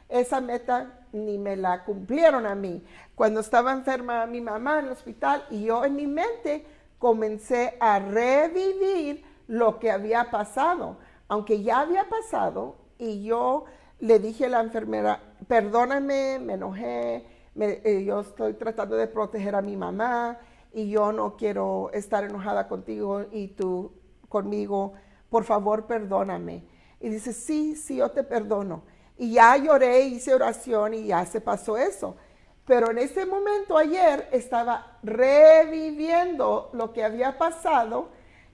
Esa meta ni me la cumplieron a mí. Cuando estaba enferma mi mamá en el hospital y yo en mi mente comencé a revivir lo que había pasado, aunque ya había pasado, y yo le dije a la enfermera, perdóname, me enojé, yo estoy tratando de proteger a mi mamá y yo no quiero estar enojada contigo y tú conmigo, por favor perdóname. Y dice, sí, yo te perdono. Y ya lloré, hice oración y ya se pasó eso. Pero en ese momento ayer estaba reviviendo lo que había pasado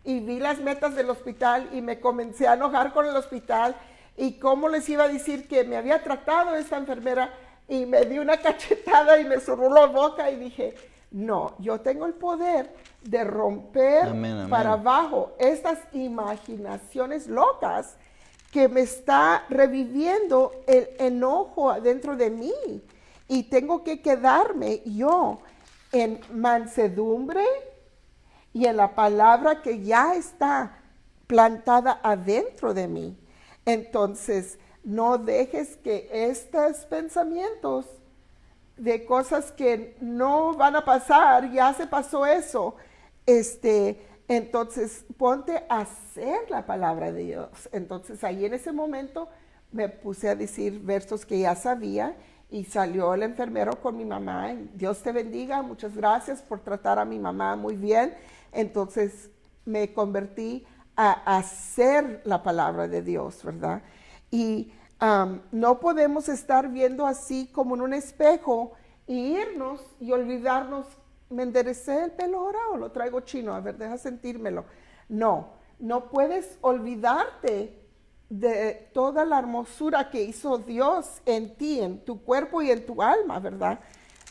y vi las metas del hospital y me comencé a enojar con el hospital y cómo les iba a decir que me había tratado esta enfermera y me dio una cachetada y me zurró la boca y dije, no, yo tengo el poder de romper para abajo estas imaginaciones locas que me está reviviendo el enojo adentro de mí y tengo que quedarme yo en mansedumbre y en la palabra que ya está plantada adentro de mí. Entonces, no dejes que estos pensamientos de cosas que no van a pasar, ya se pasó eso, entonces ponte a hacer la palabra de Dios. Entonces ahí en ese momento me puse a decir versos que ya sabía y salió el enfermero con mi mamá. Dios te bendiga, muchas gracias por tratar a mi mamá muy bien. Entonces me convertí a hacer la palabra de Dios, ¿verdad? Y no podemos estar viendo así como en un espejo y irnos y olvidarnos, ¿me enderecé el pelo ahora o lo traigo chino? A ver, deja sentírmelo. No puedes olvidarte de toda la hermosura que hizo Dios en ti, en tu cuerpo y en tu alma, ¿verdad?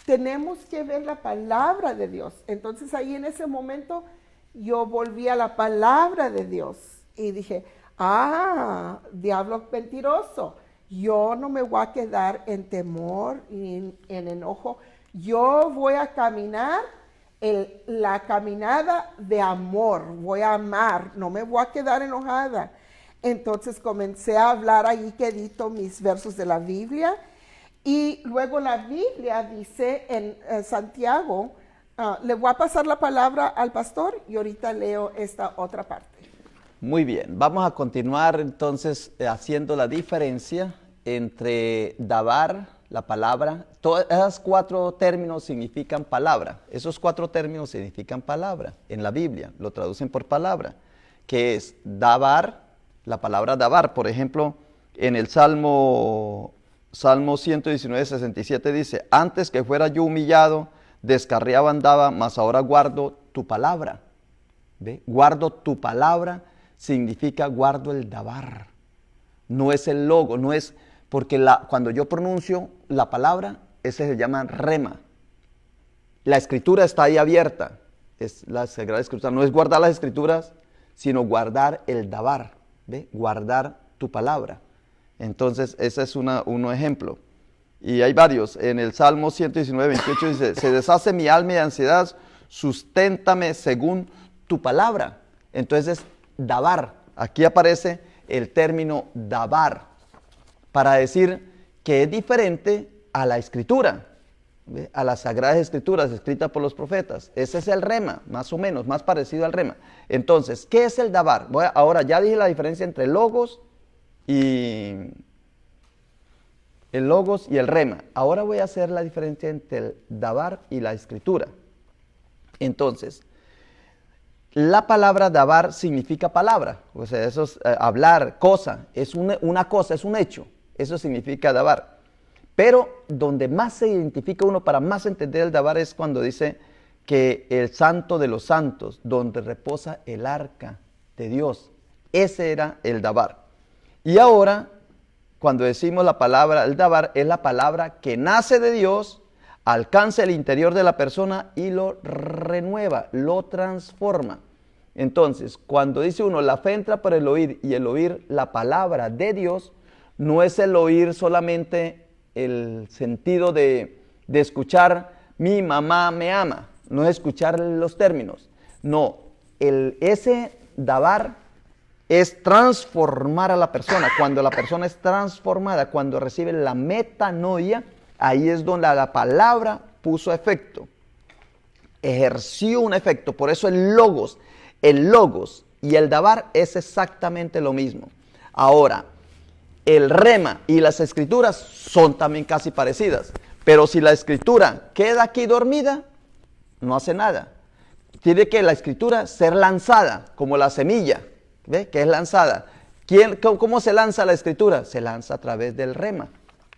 Tenemos que ver la palabra de Dios. Entonces ahí en ese momento yo volví a la palabra de Dios y dije, diablo mentiroso, yo no me voy a quedar en temor y en enojo, yo voy a caminar la caminada de amor, voy a amar, no me voy a quedar enojada. Entonces comencé a hablar ahí quedito mis versos de la Biblia y luego la Biblia dice en Santiago, le voy a pasar la palabra al pastor y ahorita leo esta otra parte. Muy bien, vamos a continuar entonces haciendo la diferencia entre dabar, la palabra, esos 4 términos significan palabra, esos 4 términos significan palabra en la Biblia, lo traducen por palabra, que es dabar, la palabra dabar, por ejemplo, en el Salmo 119, 67 dice, antes que fuera yo humillado, descarriado andaba, mas ahora guardo tu palabra. ¿Ve? Guardo tu palabra significa guardo el dabar. No es el logo, no es, porque cuando yo pronuncio la palabra, ese se llama rema. La escritura está ahí abierta, es la Sagrada Escritura, no es guardar las escrituras, sino guardar el dabar, ¿ve? Guardar tu palabra. Entonces, ese es un ejemplo. Y hay varios. En el Salmo 119, 28 dice, se deshace mi alma de ansiedad, susténtame según tu palabra. Entonces, dabar. Aquí aparece el término dabar para decir que es diferente a la escritura, ¿ve? A las sagradas escrituras escritas por los profetas. Ese es el rema, más o menos, más parecido al rema. Entonces, ¿qué es el dabar? Ahora ya dije la diferencia entre logos y el rema. Ahora voy a hacer la diferencia entre el dabar y la escritura. Entonces, la palabra dabar significa palabra, o sea, eso es hablar, cosa, es una cosa, es un hecho, eso significa dabar. Pero donde más se identifica uno para más entender el dabar es cuando dice que el santo de los santos, donde reposa el arca de Dios, ese era el dabar. Y ahora, cuando decimos la palabra, el dabar es la palabra que nace de Dios, alcanza el interior de la persona y lo renueva, lo transforma. Entonces, cuando dice uno, la fe entra por el oír y el oír la palabra de Dios, no es el oír solamente el sentido de escuchar mi mamá me ama, no es escuchar los términos, no, ese dabar es transformar a la persona. Cuando la persona es transformada, cuando recibe la metanoia, ahí es donde la palabra puso efecto, ejerció un efecto. Por eso el logos y el dabar es exactamente lo mismo. Ahora, el rema y las escrituras son también casi parecidas, pero si la escritura queda aquí dormida, no hace nada. Tiene que la escritura ser lanzada, como la semilla, ¿ve? Que es lanzada. ¿Cómo se lanza la escritura? Se lanza a través del rema,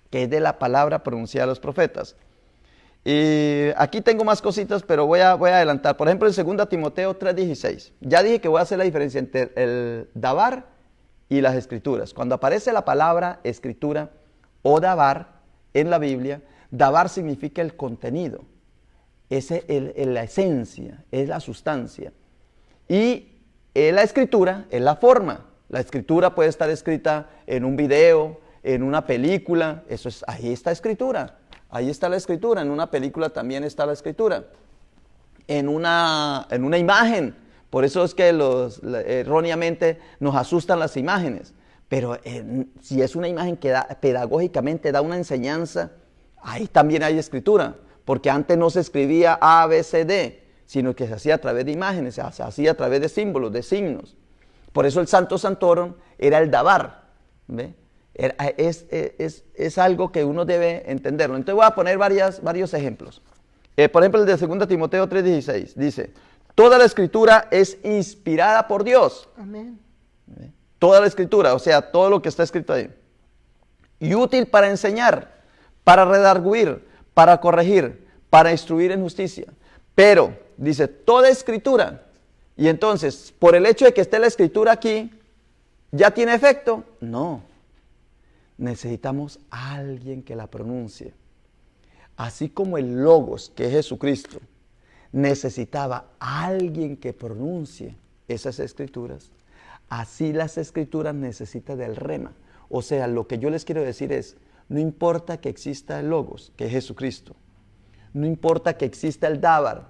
que es de la palabra pronunciada a los profetas. Y aquí tengo más cositas, pero voy a adelantar. Por ejemplo, en 2 Timoteo 3:16. Ya dije que voy a hacer la diferencia entre el dabar y las escrituras. Cuando aparece la palabra escritura o dabar en la Biblia, dabar significa el contenido. Es la esencia, es la sustancia. Y la escritura es la forma. La escritura puede estar escrita en un video, en una película. Ahí está escritura. Ahí está la escritura. En una película también está la escritura. En una imagen. Por eso es que erróneamente nos asustan las imágenes. Pero si es una imagen que pedagógicamente da una enseñanza, ahí también hay escritura. Porque antes no se escribía A, B, C, D, sino que se hacía a través de imágenes, se hacía a través de símbolos, de signos. Por eso el Santo Santorum era el dabar. ¿Ve? Es algo que uno debe entenderlo. Entonces voy a poner varios ejemplos. Por ejemplo, el de 2 Timoteo 3:16 dice, toda la escritura es inspirada por Dios. Amén. ¿Ve? Toda la escritura, o sea, todo lo que está escrito ahí. Y útil para enseñar, para redarguir, para corregir, para instruir en justicia. Pero, dice, toda escritura. Y entonces, por el hecho de que esté la escritura aquí, ¿ya tiene efecto? No. Necesitamos a alguien que la pronuncie. Así como el Logos, que es Jesucristo, necesitaba a alguien que pronuncie esas escrituras, así las escrituras necesitan del rema. O sea, lo que yo les quiero decir es, no importa que exista el Logos, que es Jesucristo. No importa que exista el dabar,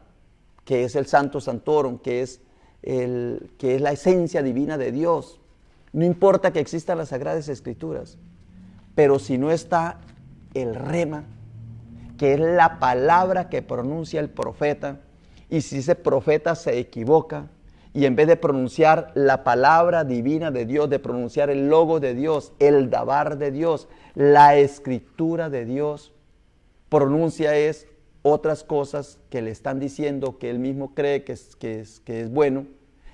que es el Santo Santorum, que es la esencia divina de Dios. No importa que existan las Sagradas Escrituras. Pero si no está el rema, que es la palabra que pronuncia el profeta, y si ese profeta se equivoca, y en vez de pronunciar la palabra divina de Dios, de pronunciar el logo de Dios, el dabar de Dios, la escritura de Dios, pronuncia otras cosas que le están diciendo que él mismo cree que es bueno,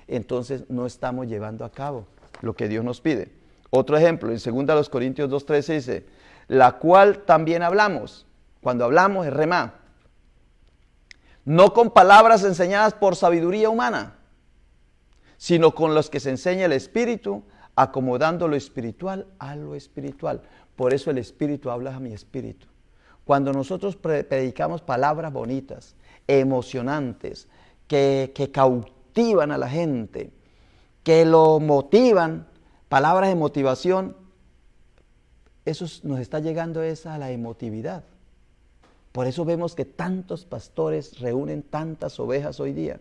entonces no estamos llevando a cabo lo que Dios nos pide. Otro ejemplo, en 2 Corintios 2:13 dice, la cual también hablamos, cuando hablamos es remá, no con palabras enseñadas por sabiduría humana, sino con los que se enseña el Espíritu, acomodando lo espiritual a lo espiritual. Por eso el Espíritu habla a mi espíritu. Cuando nosotros predicamos palabras bonitas, emocionantes, que cautivan a la gente, que lo motivan, palabras de motivación, eso nos está llegando a la emotividad. Por eso vemos que tantos pastores reúnen tantas ovejas hoy día.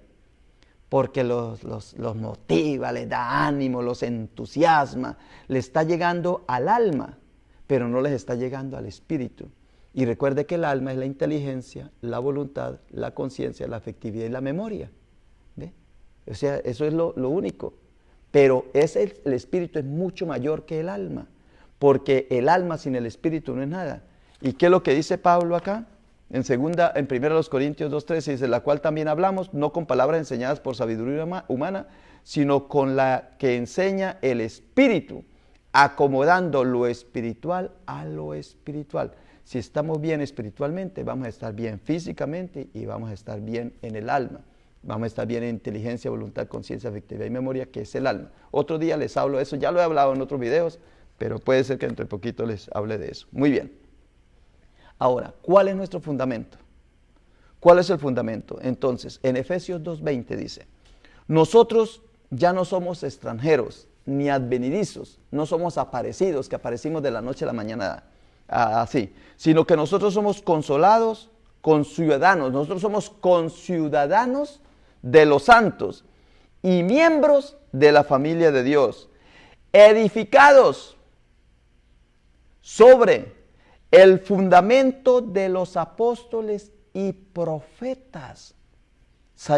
Porque los motiva, les da ánimo, los entusiasma, les está llegando al alma, pero no les está llegando al espíritu. Y recuerde que el alma es la inteligencia, la voluntad, la conciencia, la afectividad y la memoria. ¿Ve? O sea, eso es lo único. Pero el espíritu es mucho mayor que el alma, porque el alma sin el espíritu no es nada. ¿Y qué es lo que dice Pablo acá? En 1 Corintios 2:13 dice, la cual también hablamos, no con palabras enseñadas por sabiduría humana, sino con la que enseña el Espíritu, acomodando lo espiritual a lo espiritual. Si estamos bien espiritualmente, vamos a estar bien físicamente y vamos a estar bien en el alma. Vamos a estar bien en inteligencia, voluntad, conciencia, afectividad y memoria, que es el alma. Otro día les hablo de eso, ya lo he hablado en otros videos, pero puede ser que dentro de poquito les hable de eso. Muy bien. Ahora, ¿cuál es nuestro fundamento? ¿Cuál es el fundamento? Entonces, en Efesios 2:20 dice, nosotros ya no somos extranjeros, ni advenedizos, no somos aparecidos, que aparecimos de la noche a la mañana así, sino que nosotros somos consolados, conciudadanos, nosotros somos conciudadanos de los santos y miembros de la familia de Dios, edificados sobre el fundamento de los apóstoles y profetas,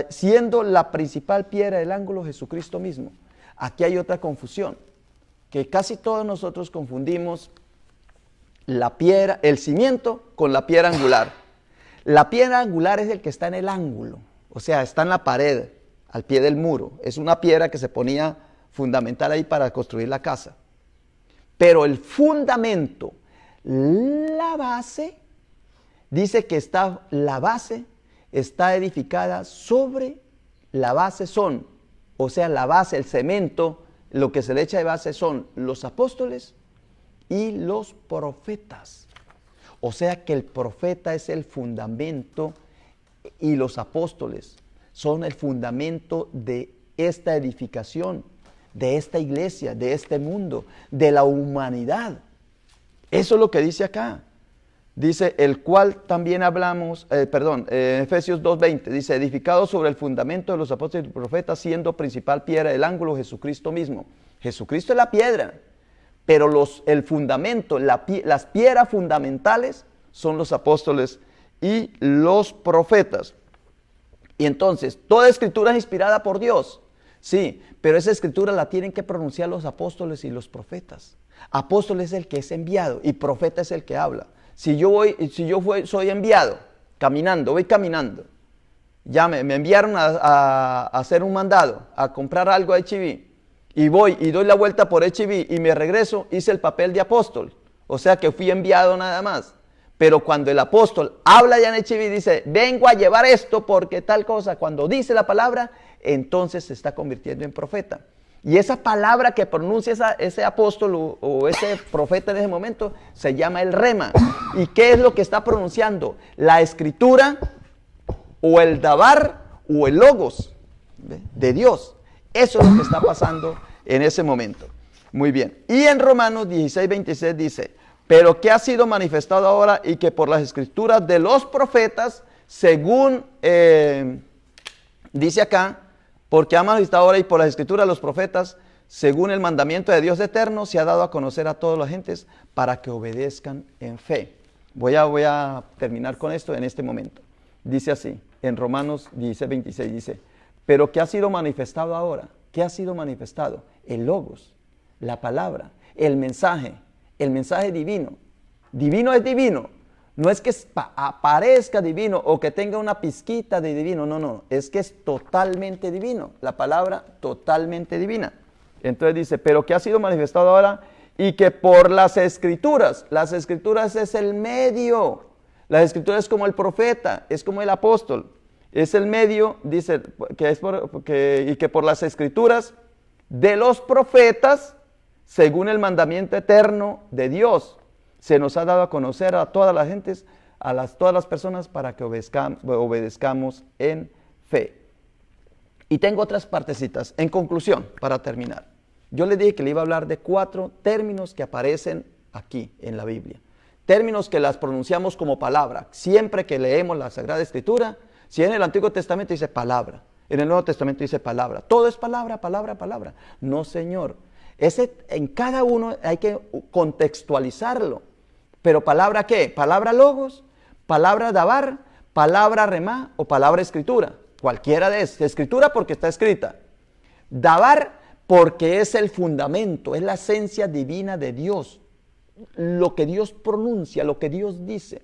siendo la principal piedra del ángulo Jesucristo mismo. Aquí hay otra confusión, que casi todos nosotros confundimos la piedra, el cimiento con la piedra angular. La piedra angular es el que está en el ángulo, o sea, está en la pared, al pie del muro. Es una piedra que se ponía fundamental ahí para construir la casa. Pero el fundamento, la base, dice que la base está edificada sobre la base o sea, la base, el cemento, lo que se le echa de base son los apóstoles y los profetas. O sea que el profeta es el fundamento y los apóstoles son el fundamento de esta edificación, de esta iglesia, de este mundo, de la humanidad. Eso es lo que dice acá. Dice, el cual también hablamos, Efesios 2:20, dice, edificado sobre el fundamento de los apóstoles y profetas, siendo principal piedra del ángulo Jesucristo mismo. Jesucristo es la piedra, pero el fundamento, las piedras fundamentales son los apóstoles y los profetas. Y entonces, toda escritura es inspirada por Dios, sí, pero esa escritura la tienen que pronunciar los apóstoles y los profetas. Apóstol es el que es enviado y profeta es el que habla. Si yo soy enviado, voy caminando, ya me enviaron a hacer un mandado, a comprar algo a H-E-B, y voy y doy la vuelta por H-E-B y me regreso, hice el papel de apóstol, o sea que fui enviado nada más. Pero cuando el apóstol habla ya en H-E-B y dice, vengo a llevar esto porque tal cosa, cuando dice la palabra, entonces se está convirtiendo en profeta. Y esa palabra que pronuncia ese apóstol o ese profeta en ese momento se llama el rema. ¿Y qué es lo que está pronunciando? La escritura o el dabar o el logos de Dios. Eso es lo que está pasando en ese momento. Muy bien. Y en Romanos 16:26 dice, pero que ha sido manifestado ahora y que por las escrituras de los profetas, según dice acá, porque ha manifestado ahora y por las escrituras de los profetas, según el mandamiento de Dios eterno, se ha dado a conocer a todas las gentes para que obedezcan en fe. Voy a terminar con esto en este momento. Dice así, en Romanos 16:26 dice, pero ¿qué ha sido manifestado ahora? ¿Qué ha sido manifestado? El logos, la palabra, el mensaje divino. Divino es divino. No es que aparezca divino o que tenga una pizquita de divino, no, es que es totalmente divino, la palabra totalmente divina. Entonces dice, pero que ha sido manifestado ahora y que por las escrituras es el medio, las escrituras es como el profeta, es como el apóstol, es el medio, dice, y que por las escrituras de los profetas, según el mandamiento eterno de Dios, se nos ha dado a conocer a todas las gentes, todas las personas para que obedezcamos en fe. Y tengo otras partecitas. En conclusión, para terminar, yo les dije que le iba a hablar de 4 términos que aparecen aquí en la Biblia. Términos que las pronunciamos como palabra. Siempre que leemos la Sagrada Escritura, si en el Antiguo Testamento dice palabra, en el Nuevo Testamento dice palabra. Todo es palabra, palabra, palabra. No, Señor. En cada uno hay que contextualizarlo. Pero ¿palabra qué? ¿Palabra logos? ¿Palabra dabar? ¿Palabra remá? ¿O palabra escritura? Cualquiera de esas. Escritura porque está escrita. Dabar porque es el fundamento, es la esencia divina de Dios. Lo que Dios pronuncia, lo que Dios dice.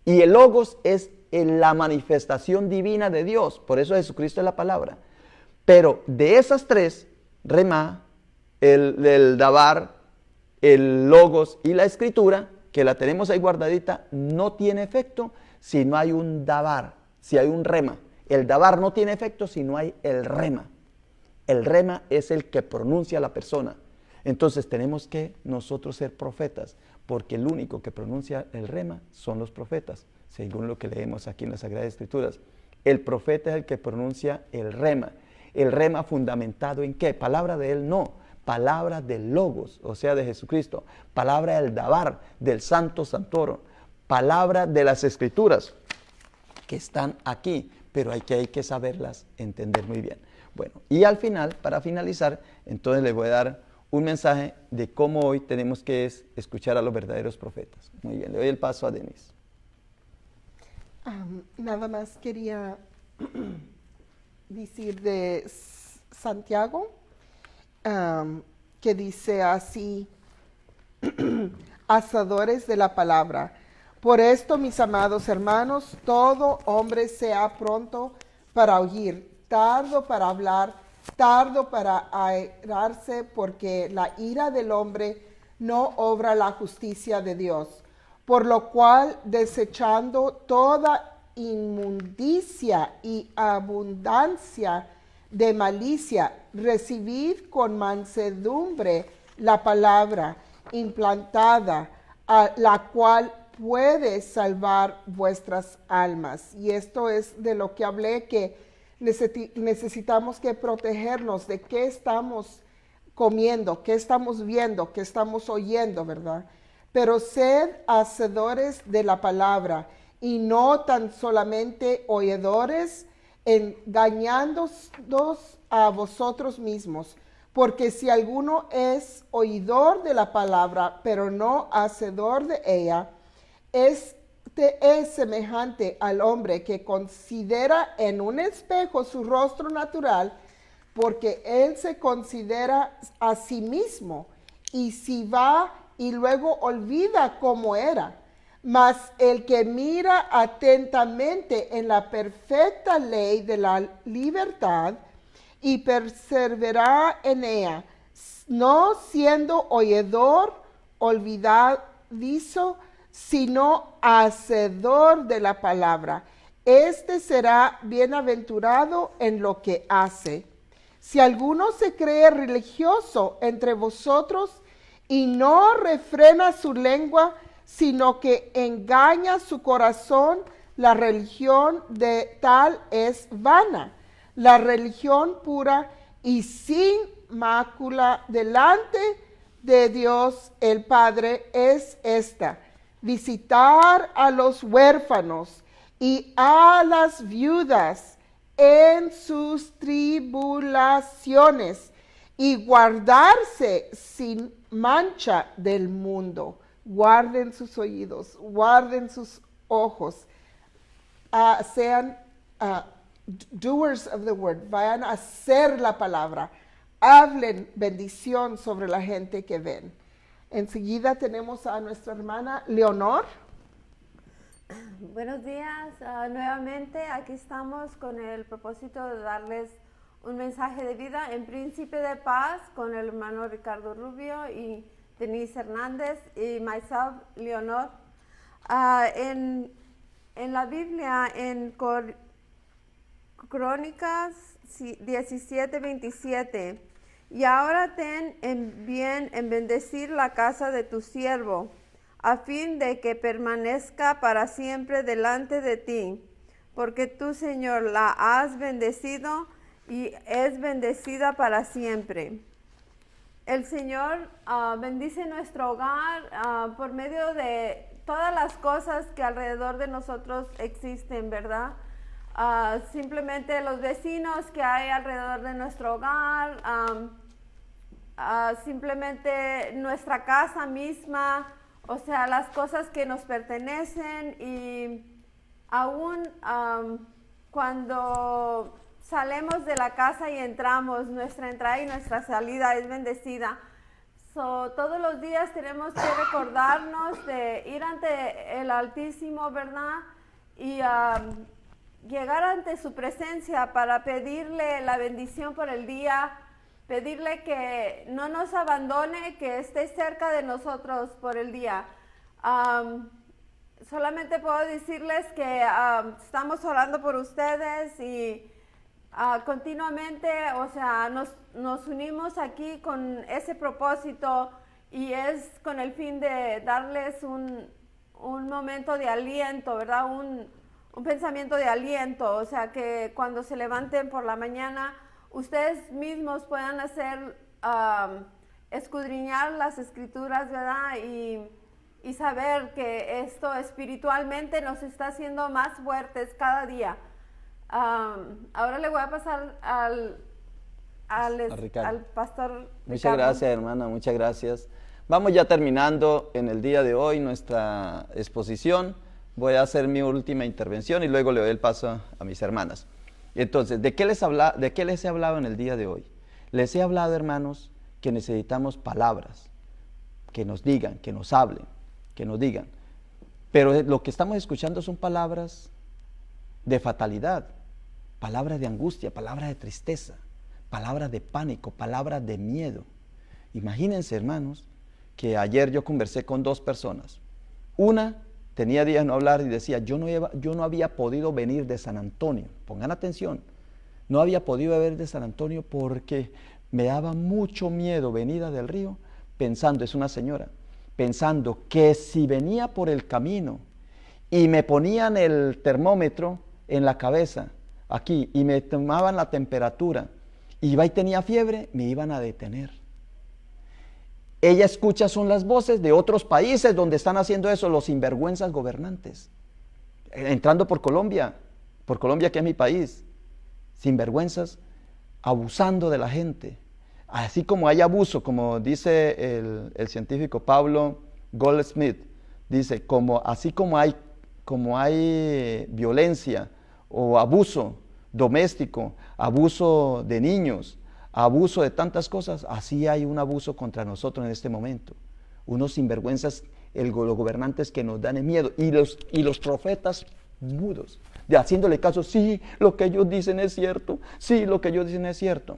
Y el logos es la manifestación divina de Dios. Por eso Jesucristo es la palabra. Pero de esas tres, Remá, el Dabar, el logos y la escritura, que la tenemos ahí guardadita, no tiene efecto si no hay un Dabar, si hay un Rema. El Dabar no tiene efecto si no hay el Rema. El Rema es el que pronuncia la persona. Entonces tenemos que nosotros ser profetas, porque el único que pronuncia el Rema son los profetas, según lo que leemos aquí en las Sagradas Escrituras. El profeta es el que pronuncia el Rema fundamentado en ¿qué? Palabra de él no, palabra del Logos, o sea de Jesucristo, palabra del Dabar, del Santo Santoro, palabra de las Escrituras que están aquí, pero hay que saberlas entender muy bien. Bueno, y al final, para finalizar, entonces les voy a dar un mensaje de cómo hoy tenemos que escuchar a los verdaderos profetas. Muy bien, le doy el paso a Denise. Nada más quería decir de Santiago, que dice así, hacedores de la palabra. Por esto, mis amados hermanos, todo hombre sea pronto para oír, tardo para hablar, tardo para airarse, porque la ira del hombre no obra la justicia de Dios. Por lo cual, desechando toda inmundicia y abundancia de malicia, recibid con mansedumbre la palabra implantada, a la cual puede salvar vuestras almas. Y esto es de lo que hablé, que necesitamos que protegernos de qué estamos comiendo, qué estamos viendo, qué estamos oyendo, ¿verdad? Pero sed hacedores de la palabra y no tan solamente oidores, engañándoos a vosotros mismos. Porque si alguno es oidor de la palabra, pero no hacedor de ella, es semejante al hombre que considera en un espejo su rostro natural, porque él se considera a sí mismo, y si va y luego olvida cómo era. Mas el que mira atentamente en la perfecta ley de la libertad y persevera en ella, no siendo oidor olvidadizo, sino hacedor de la palabra, este será bienaventurado en lo que hace. Si alguno se cree religioso entre vosotros y no refrena su lengua, sino que engaña su corazón, la religión de tal es vana. La religión pura y sin mácula delante de Dios el Padre es esta: visitar a los huérfanos y a las viudas en sus tribulaciones y guardarse sin mancha del mundo. Guarden sus oídos, guarden sus ojos, sean doers of the word, vayan a hacer la palabra, hablen bendición sobre la gente que ven. Enseguida tenemos a nuestra hermana Leonor. Buenos días, nuevamente aquí estamos con el propósito de darles un mensaje de vida en Príncipe de Paz con el hermano Ricardo Rubio y Denise Hernández y myself, Leonor. En la Biblia, en Crónicas 17:27, y ahora ten en bien en bendecir la casa de tu siervo, a fin de que permanezca para siempre delante de ti, porque tú, Señor, la has bendecido y es bendecida para siempre. El Señor bendice nuestro hogar por medio de todas las cosas que alrededor de nosotros existen, ¿verdad? Simplemente los vecinos que hay alrededor de nuestro hogar, simplemente nuestra casa misma, o sea, las cosas que nos pertenecen, y aún cuando salemos de la casa y entramos, nuestra entrada y nuestra salida es bendecida. Todos los días tenemos que recordarnos de ir ante el Altísimo, ¿verdad? Y llegar ante su presencia para pedirle la bendición por el día, pedirle que no nos abandone, que esté cerca de nosotros por el día. Solamente puedo decirles que estamos orando por ustedes y continuamente, o sea, nos unimos aquí con ese propósito y es con el fin de darles un momento de aliento, ¿verdad? Un pensamiento de aliento, o sea, que cuando se levanten por la mañana, ustedes mismos puedan hacer, escudriñar las escrituras, ¿verdad? Y saber que esto espiritualmente nos está haciendo más fuertes cada día. Ahora le voy a pasar al pastor Ricardo. Muchas gracias, hermana, muchas gracias. Vamos ya terminando en el día de hoy nuestra exposición. Voy a hacer mi última intervención y luego le doy el paso a mis hermanas. Entonces, ¿de qué les he hablado en el día de hoy? Les he hablado, hermanos, que necesitamos palabras, que nos digan, que nos hablen, que nos digan. Pero lo que estamos escuchando son palabras de fatalidad, palabras de angustia, palabras de tristeza, palabras de pánico, palabras de miedo. Imagínense, hermanos, que ayer yo conversé con 2 personas. Una tenía días no hablar y decía, yo no había podido venir de San Antonio. Pongan atención, no había podido venir de San Antonio porque me daba mucho miedo venida del río, pensando, es una señora, pensando que si venía por el camino y me ponían el termómetro en la cabeza, aquí, y me tomaban la temperatura, iba y tenía fiebre, me iban a detener. Ella escucha son las voces de otros países donde están haciendo eso, los sinvergüenzas gobernantes, entrando por Colombia que es mi país, sinvergüenzas, abusando de la gente. Así como hay abuso, como dice el científico Pablo Goldsmith, dice, así como hay violencia o abuso doméstico, abuso de niños, abuso de tantas cosas, así hay un abuso contra nosotros en este momento. Unos sinvergüenzas, los gobernantes que nos dan miedo, y los profetas mudos, haciéndole caso, sí, lo que ellos dicen es cierto, sí, lo que ellos dicen es cierto.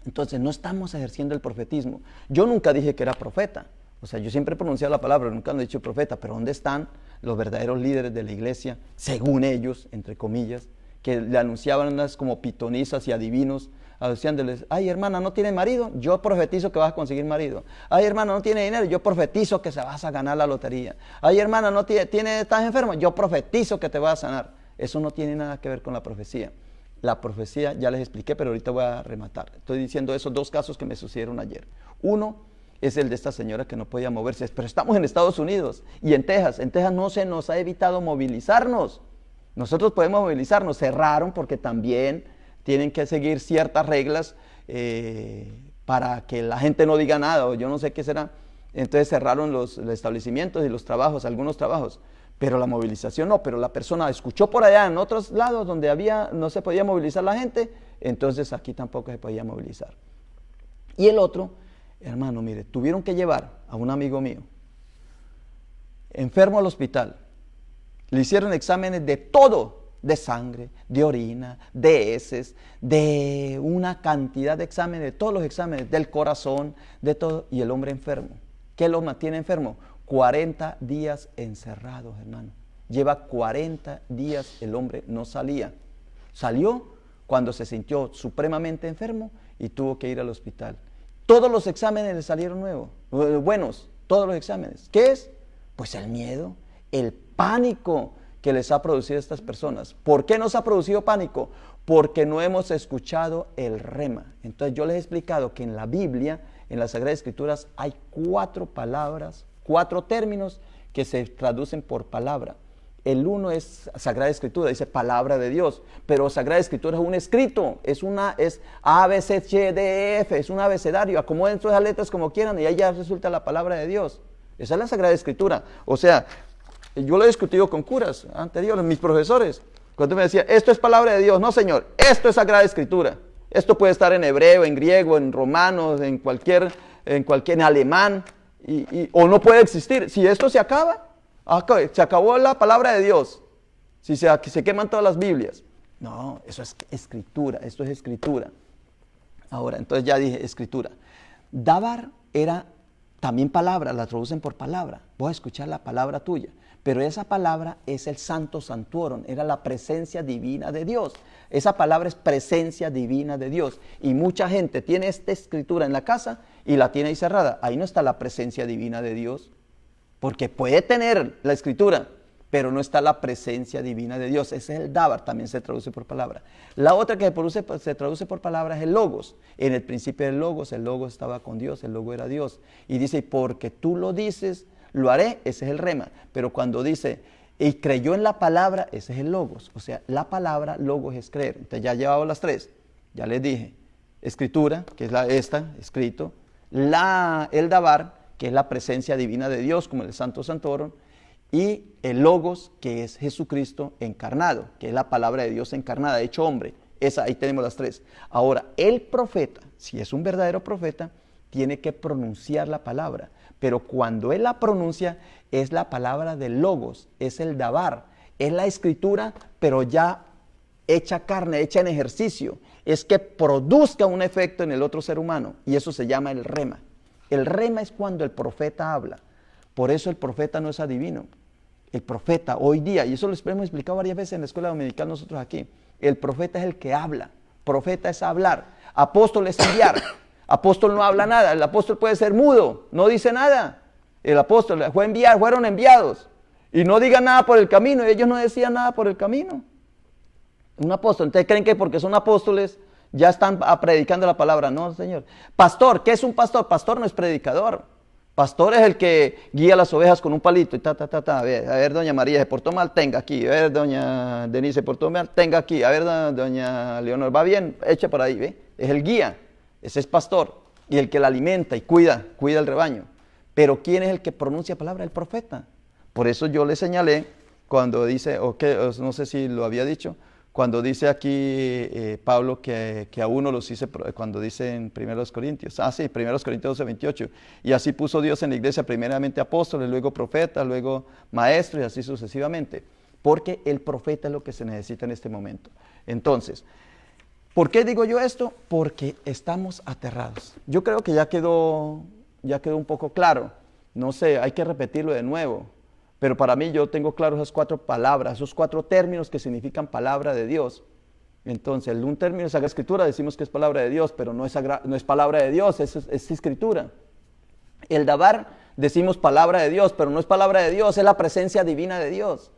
Entonces no estamos ejerciendo el profetismo. Yo nunca dije que era profeta, o sea, yo siempre he pronunciado la palabra, nunca he dicho profeta, pero ¿dónde están los verdaderos líderes de la iglesia, según ellos, entre comillas, que le anunciaban unas como pitonizas y adivinos, anunciándoles, ay hermana, ¿no tiene marido? Yo profetizo que vas a conseguir marido. Ay hermana, ¿no tiene dinero? Yo profetizo que se vas a ganar la lotería. Ay hermana, ¿no estás enfermo? Yo profetizo que te vas a sanar. Eso no tiene nada que ver con la profecía. La profecía ya les expliqué, pero ahorita voy a rematar. Estoy diciendo esos 2 casos que me sucedieron ayer. Uno es el de esta señora que no podía moverse, pero estamos en Estados Unidos y en Texas. En Texas no se nos ha evitado movilizarnos. Nosotros podemos movilizarnos, cerraron porque también tienen que seguir ciertas reglas para que la gente no diga nada, o yo no sé qué será. Entonces cerraron los establecimientos y los trabajos, algunos trabajos, pero la movilización no. Pero la persona escuchó por allá en otros lados donde no se podía movilizar la gente, entonces aquí tampoco se podía movilizar. Y el otro, hermano, mire, tuvieron que llevar a un amigo mío, enfermo al hospital. Le hicieron exámenes de todo, de sangre, de orina, de heces, de una cantidad de exámenes, de todos los exámenes, del corazón, de todo, y el hombre enfermo. ¿Qué lo mantiene enfermo? 40 días encerrados, hermano. Lleva 40 días el hombre, no salía. Salió cuando se sintió supremamente enfermo y tuvo que ir al hospital. Todos los exámenes le salieron buenos, todos los exámenes. ¿Qué es? Pues el miedo, el pánico que les ha producido a estas personas. ¿Por qué nos ha producido pánico? Porque no hemos escuchado el rema. Entonces yo les he explicado que en la Biblia, en las Sagradas Escrituras, hay 4 palabras, 4 términos que se traducen por palabra. El uno es Sagrada Escritura, dice palabra de Dios, pero Sagrada Escritura es un escrito, es A, B, C, D, E, F, es un abecedario, acomoden todas las letras como quieran y ahí ya resulta la palabra de Dios. Esa es la Sagrada Escritura. O sea, yo lo he discutido con curas anteriores, mis profesores, cuando me decían, esto es palabra de Dios. No, señor, esto es Sagrada Escritura. Esto puede estar en hebreo, en griego, en romano, en cualquier en alemán, o no puede existir. Si esto se acaba, se acabó la palabra de Dios. Si se queman todas las Biblias. No, eso es escritura, esto es escritura. Ahora, entonces ya dije escritura. Dabar era también palabra, la traducen por palabra. Voy a escuchar la palabra tuya. Pero esa palabra es el Santo Santuorum, era la presencia divina de Dios. Esa palabra es presencia divina de Dios. Y mucha gente tiene esta escritura en la casa y la tiene ahí cerrada. Ahí no está la presencia divina de Dios. Porque puede tener la escritura, pero no está la presencia divina de Dios. Ese es el Dabar, también se traduce por palabra. La otra que se traduce por palabra es el Logos. En el principio el Logos estaba con Dios, el Logos era Dios. Y dice, porque tú lo dices, lo haré, ese es el Rema. Pero cuando dice, y creyó en la palabra, ese es el Logos. O sea, la palabra Logos es creer. Entonces ya llevaba las tres. Ya les dije, escritura, que es escrito. El Dabar, que es la presencia divina de Dios, como el Santo Santorum. Y el Logos, que es Jesucristo encarnado, que es la palabra de Dios encarnada, hecho hombre. Ahí tenemos las tres. Ahora, el profeta, si es un verdadero profeta, tiene que pronunciar la palabra. Pero cuando él la pronuncia, es la palabra del Logos, es el Dabar, es la escritura, pero ya hecha carne, hecha en ejercicio. Es que produzca un efecto en el otro ser humano. Y eso se llama el Rema. El Rema es cuando el profeta habla. Por eso el profeta no es adivino. El profeta hoy día, y eso lo hemos explicado varias veces en la escuela dominical nosotros aquí, el profeta es el que habla, profeta es hablar, apóstol es enviar, apóstol no habla nada, el apóstol puede ser mudo, no dice nada, el apóstol fueron enviados, y no digan nada por el camino, y ellos no decían nada por el camino. Un apóstol, ¿ustedes creen que porque son apóstoles ya están predicando la palabra? No, Señor. Pastor, ¿qué es un pastor? Pastor no es predicador. Pastor es el que guía las ovejas con un palito y A ver, doña María se portó mal, tenga aquí. A ver, doña Denise se portó mal, tenga aquí. A ver, doña Leonor, va bien, eche por ahí, ¿ve? Es el guía, ese es pastor. Y el que la alimenta y cuida el rebaño. Pero ¿quién es el que pronuncia palabra? El profeta. Por eso yo le señalé cuando dice, no sé si lo había dicho, cuando dice aquí Pablo que a uno los hice, cuando dice en 1 Corintios, 1 Corintios 12:28, y así puso Dios en la iglesia primeramente apóstoles, luego profetas, luego maestros y así sucesivamente, porque el profeta es lo que se necesita en este momento. Entonces, ¿por qué digo yo esto? Porque estamos aterrados. Yo creo que ya quedó un poco claro, no sé, hay que repetirlo de nuevo. Pero para mí yo tengo claro esas cuatro palabras, esos cuatro términos que significan palabra de Dios. Entonces, un término es Sagrada Escritura, decimos que es palabra de Dios, pero no es palabra de Dios, es escritura. El Dabar, decimos palabra de Dios, pero no es palabra de Dios, es la presencia divina de Dios.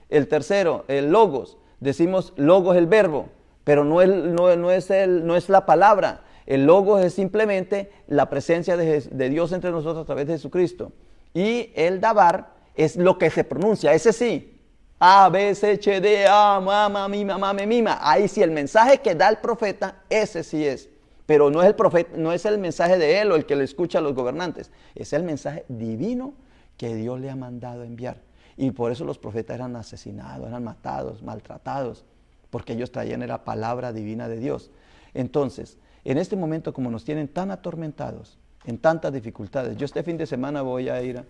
El tercero, el Logos, decimos Logos el verbo, pero no es la palabra. El Logos es simplemente la presencia de Dios entre nosotros a través de Jesucristo. Y el Dabar es lo que se pronuncia, ese sí. A, B, C, H, D, A, mamá, mima, mame, mima. Ahí sí, el mensaje que da el profeta, ese sí es. Pero no es el profeta, no es el mensaje de él o el que le escucha a los gobernantes. Es el mensaje divino que Dios le ha mandado enviar. Y por eso los profetas eran asesinados, eran matados, maltratados, porque ellos traían la palabra divina de Dios. Entonces, en este momento, como nos tienen tan atormentados, en tantas dificultades, yo este fin de semana voy a ir a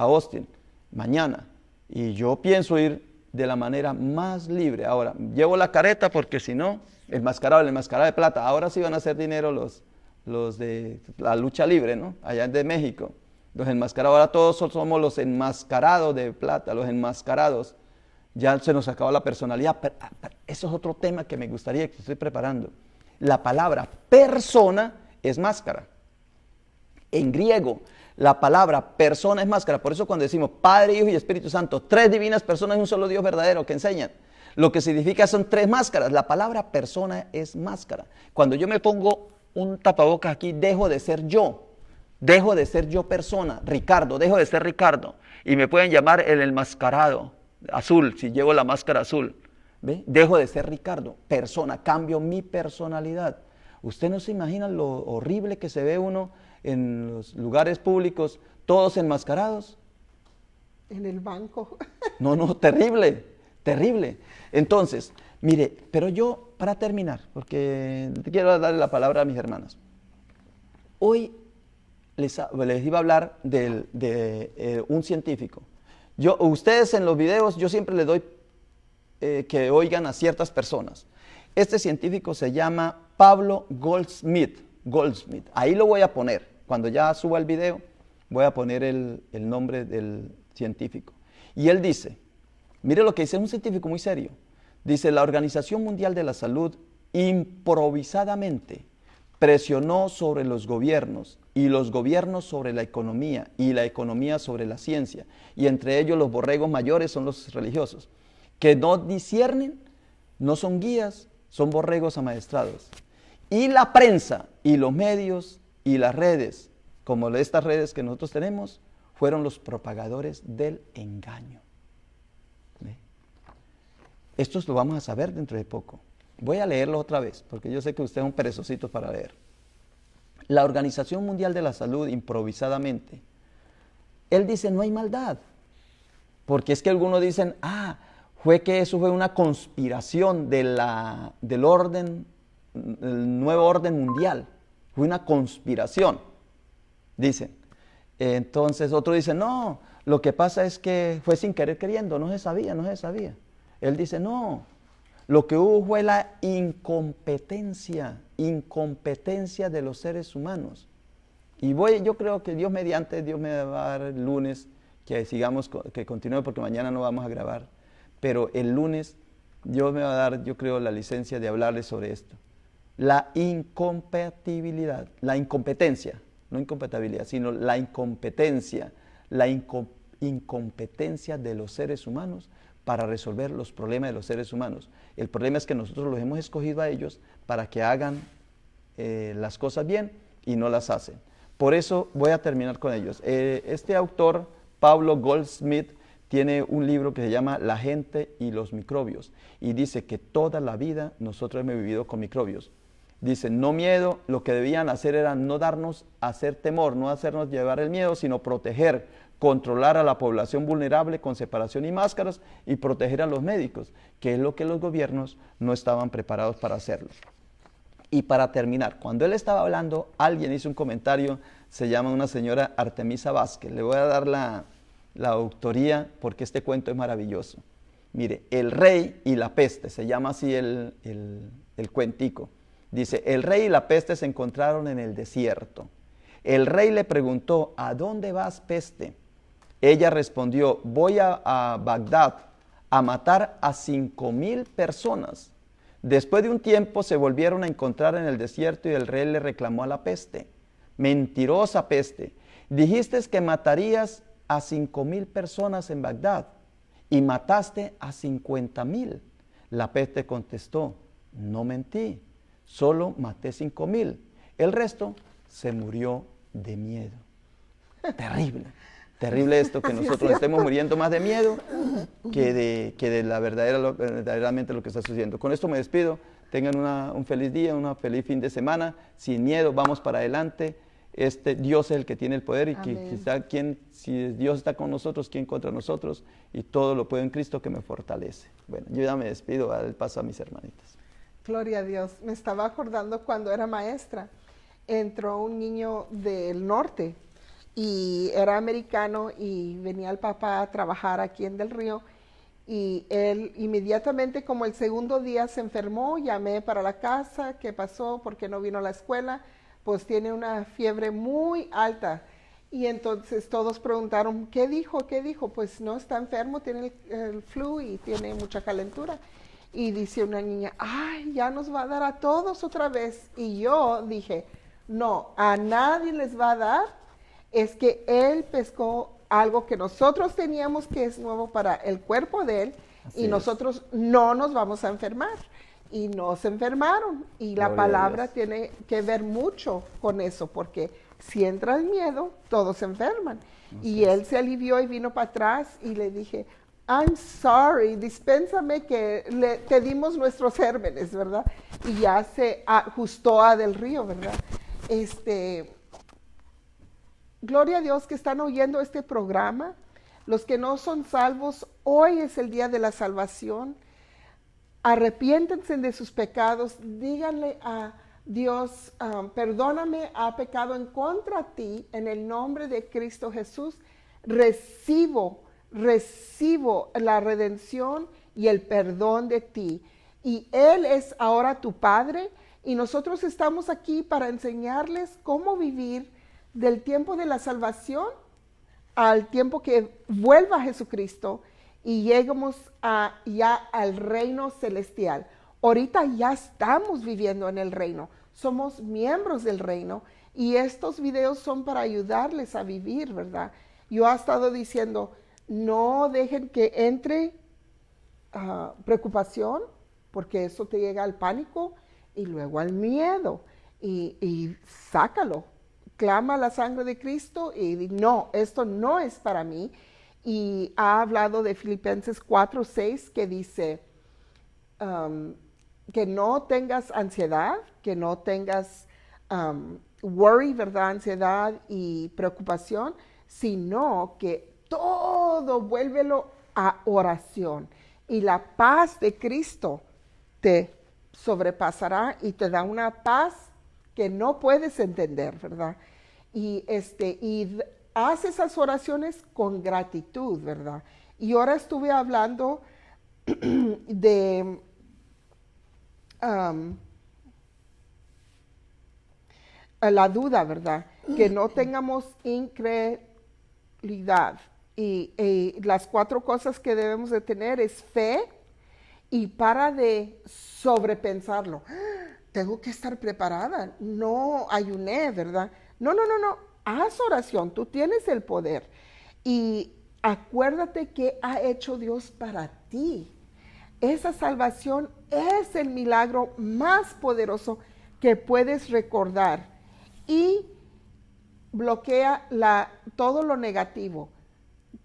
Austin, mañana, y yo pienso ir de la manera más libre. Ahora, llevo la careta porque si no, el enmascarado de plata, ahora sí van a hacer dinero los de la lucha libre, ¿no? Allá de México, los enmascarados, ahora todos somos los enmascarados de plata, los enmascarados, ya se nos acaba la personalidad, pero eso es otro tema que me gustaría, que estoy preparando. La palabra persona es máscara. En griego, la palabra persona es máscara. Por eso cuando decimos Padre, Hijo y Espíritu Santo, tres divinas personas y un solo Dios verdadero que enseñan, lo que significa son tres máscaras. La palabra persona es máscara. Cuando yo me pongo un tapabocas aquí, dejo de ser yo persona, Ricardo, dejo de ser Ricardo. Y me pueden llamar el enmascarado, azul, si llevo la máscara azul. ¿Ve? Dejo de ser Ricardo, persona, cambio mi personalidad. Usted no se imagina lo horrible que se ve uno en los lugares públicos, todos enmascarados. En el banco. No, terrible, terrible. Entonces, mire, pero yo, para terminar, porque quiero darle la palabra a mis hermanas. Hoy les iba a hablar de un científico. Ustedes en los videos, yo siempre les doy que oigan a ciertas personas. Este científico se llama Pablo Goldsmith. Ahí lo voy a poner. Cuando ya suba el video, voy a poner el nombre del científico. Y él dice, mire lo que dice, es un científico muy serio. Dice, la Organización Mundial de la Salud improvisadamente presionó sobre los gobiernos y los gobiernos sobre la economía y la economía sobre la ciencia. Y entre ellos los borregos mayores son los religiosos, que no disciernen, no son guías, son borregos amaestrados. Y la prensa y los medios y las redes, como estas redes que nosotros tenemos, fueron los propagadores del engaño. ¿Ve? Esto lo vamos a saber dentro de poco. Voy a leerlo otra vez, porque yo sé que ustedes son perezositos para leer. La Organización Mundial de la Salud, improvisadamente, él dice, no hay maldad. Porque es que algunos dicen, fue que eso fue una conspiración del orden, el nuevo orden mundial. Fue una conspiración, dicen. Entonces otros dicen, no, lo que pasa es que fue sin querer queriendo, no se sabía. Él dice, no, lo que hubo fue la incompetencia de los seres humanos. Y yo creo que Dios mediante, Dios me va a dar el lunes, que sigamos, que continúe porque mañana no vamos a grabar. Pero el lunes Dios me va a dar, yo creo, la licencia de hablarles sobre esto. La incompatibilidad, la incompetencia, no incompatibilidad, sino la incompetencia, incompetencia de los seres humanos para resolver los problemas de los seres humanos. El problema es que nosotros los hemos escogido a ellos para que hagan las cosas bien y no las hacen. Por eso voy a terminar con ellos. Este autor, Pablo Goldsmith, tiene un libro que se llama La gente y los microbios y dice que toda la vida nosotros hemos vivido con microbios. Dice, no miedo, lo que debían hacer era no darnos hacer temor, no hacernos llevar el miedo, sino proteger, controlar a la población vulnerable con separación y máscaras y proteger a los médicos, que es lo que los gobiernos no estaban preparados para hacerlo. Y para terminar, cuando él estaba hablando, alguien hizo un comentario, se llama una señora Artemisa Vázquez. Le voy a dar la autoría porque este cuento es maravilloso. Mire, el rey y la peste, se llama así el cuentico. Dice, el rey y la peste se encontraron en el desierto. El rey le preguntó, ¿a dónde vas, peste? Ella respondió, voy a Bagdad a matar a 5,000 personas. Después de un tiempo se volvieron a encontrar en el desierto y el rey le reclamó a la peste. Mentirosa peste, dijiste que matarías a 5,000 personas en Bagdad y mataste a 50,000. La peste contestó, no mentí, solo maté 5,000. El resto se murió de miedo. Terrible, terrible esto, que nosotros estemos muriendo más de miedo que de la verdaderamente lo que está sucediendo. Con esto me despido, tengan un feliz día, un feliz fin de semana, sin miedo, vamos para adelante. Dios es el que tiene el poder y si Dios está con nosotros, ¿quién contra nosotros? Y todo lo puedo en Cristo que me fortalece. Bueno, yo ya me despido, voy a dar el paso a mis hermanitas. Gloria a Dios. Me estaba acordando cuando era maestra, entró un niño del norte y era americano y venía el papá a trabajar aquí en Del Río y él inmediatamente, como el segundo día se enfermó, llamé para la casa, ¿qué pasó? ¿Por qué no vino a la escuela? Pues tiene una fiebre muy alta. Y entonces todos preguntaron, ¿qué dijo? ¿Qué dijo? Pues no, está enfermo, tiene el flu y tiene mucha calentura. Y dice una niña, ¡ay, ya nos va a dar a todos otra vez! Y yo dije, no, a nadie les va a dar, es que él pescó algo que nosotros teníamos que es nuevo para el cuerpo de él. Así y nosotros no nos vamos a enfermar. Y no se enfermaron. Y la palabra tiene que ver mucho con eso, porque si entra el miedo, todos se enferman. Y él se alivió y vino para atrás y le dije, I'm sorry, dispénsame que te dimos nuestros gérmenes, ¿verdad? Y ya se ajustó a Del Río, ¿verdad? Gloria a Dios que están oyendo este programa. Los que no son salvos, hoy es el día de la salvación. Arrepiéntense de sus pecados, díganle a Dios, perdóname, ha pecado en contra de ti, en el nombre de Cristo Jesús, recibo la redención y el perdón de ti. Y Él es ahora tu Padre, y nosotros estamos aquí para enseñarles cómo vivir del tiempo de la salvación al tiempo que vuelva Jesucristo y lleguemos ya al reino celestial. Ahorita ya estamos viviendo en el reino, somos miembros del reino, y estos videos son para ayudarles a vivir, ¿verdad? Yo he estado diciendo, no dejen que entre preocupación, porque eso te llega al pánico y luego al miedo, y sácalo, clama la sangre de Cristo y di, no, esto no es para mí. Y ha hablado de Filipenses 4:6 que dice que no tengas ansiedad, que no tengas worry, ¿verdad? Ansiedad y preocupación, sino que todo vuélvelo a oración. Y la paz de Cristo te sobrepasará y te da una paz que no puedes entender, ¿verdad? Y haz esas oraciones con gratitud, ¿verdad? Y ahora estuve hablando de la duda, ¿verdad? Que no tengamos incredulidad. Y las 4 cosas que debemos de tener es fe, y para de sobrepensarlo. Tengo que estar preparada, no ayuné, ¿verdad? No, haz oración, tú tienes el poder. Y acuérdate que ha hecho Dios para ti. Esa salvación es el milagro más poderoso que puedes recordar. Y bloquea todo lo negativo.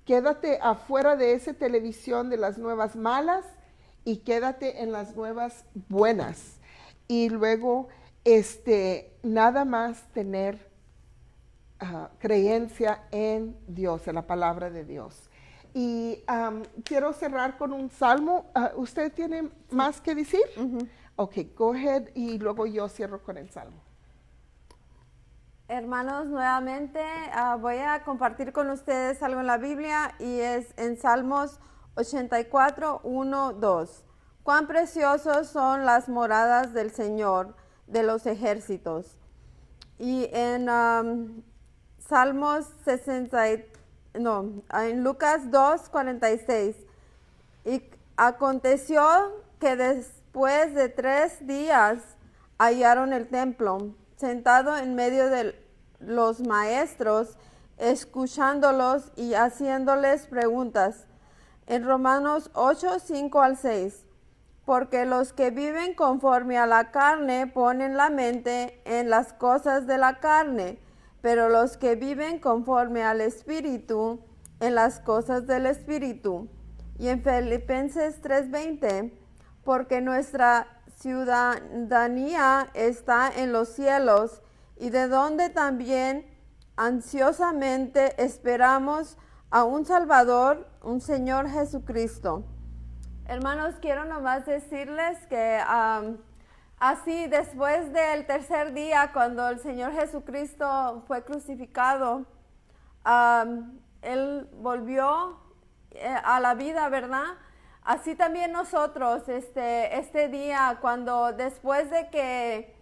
Quédate afuera de esa televisión de las nuevas malas y quédate en las nuevas buenas. Y luego, nada más tener creencia en Dios, en la palabra de Dios. Y quiero cerrar con un salmo. ¿Usted tiene más que decir? Ok, go ahead, y luego yo cierro con el salmo. Hermanos, nuevamente voy a compartir con ustedes algo en la Biblia, y es en Salmos 84, 1, 2. Cuán preciosas son las moradas del Señor de los ejércitos. Y en Salmos en Lucas 2, 46. Y aconteció que después de 3 días hallaron el templo sentado en medio de los maestros, escuchándolos y haciéndoles preguntas. En Romanos 8, 5 al 6. Porque los que viven conforme a la carne ponen la mente en las cosas de la carne, pero los que viven conforme al Espíritu, en las cosas del Espíritu. Y en Filipenses 3:20, porque nuestra ciudadanía está en los cielos, y de donde también ansiosamente esperamos a un Salvador, un Señor Jesucristo. Hermanos, quiero nomás decirles que así después del tercer día, cuando el Señor Jesucristo fue crucificado, Él volvió a la vida, ¿verdad? Así también nosotros, este día, cuando después de que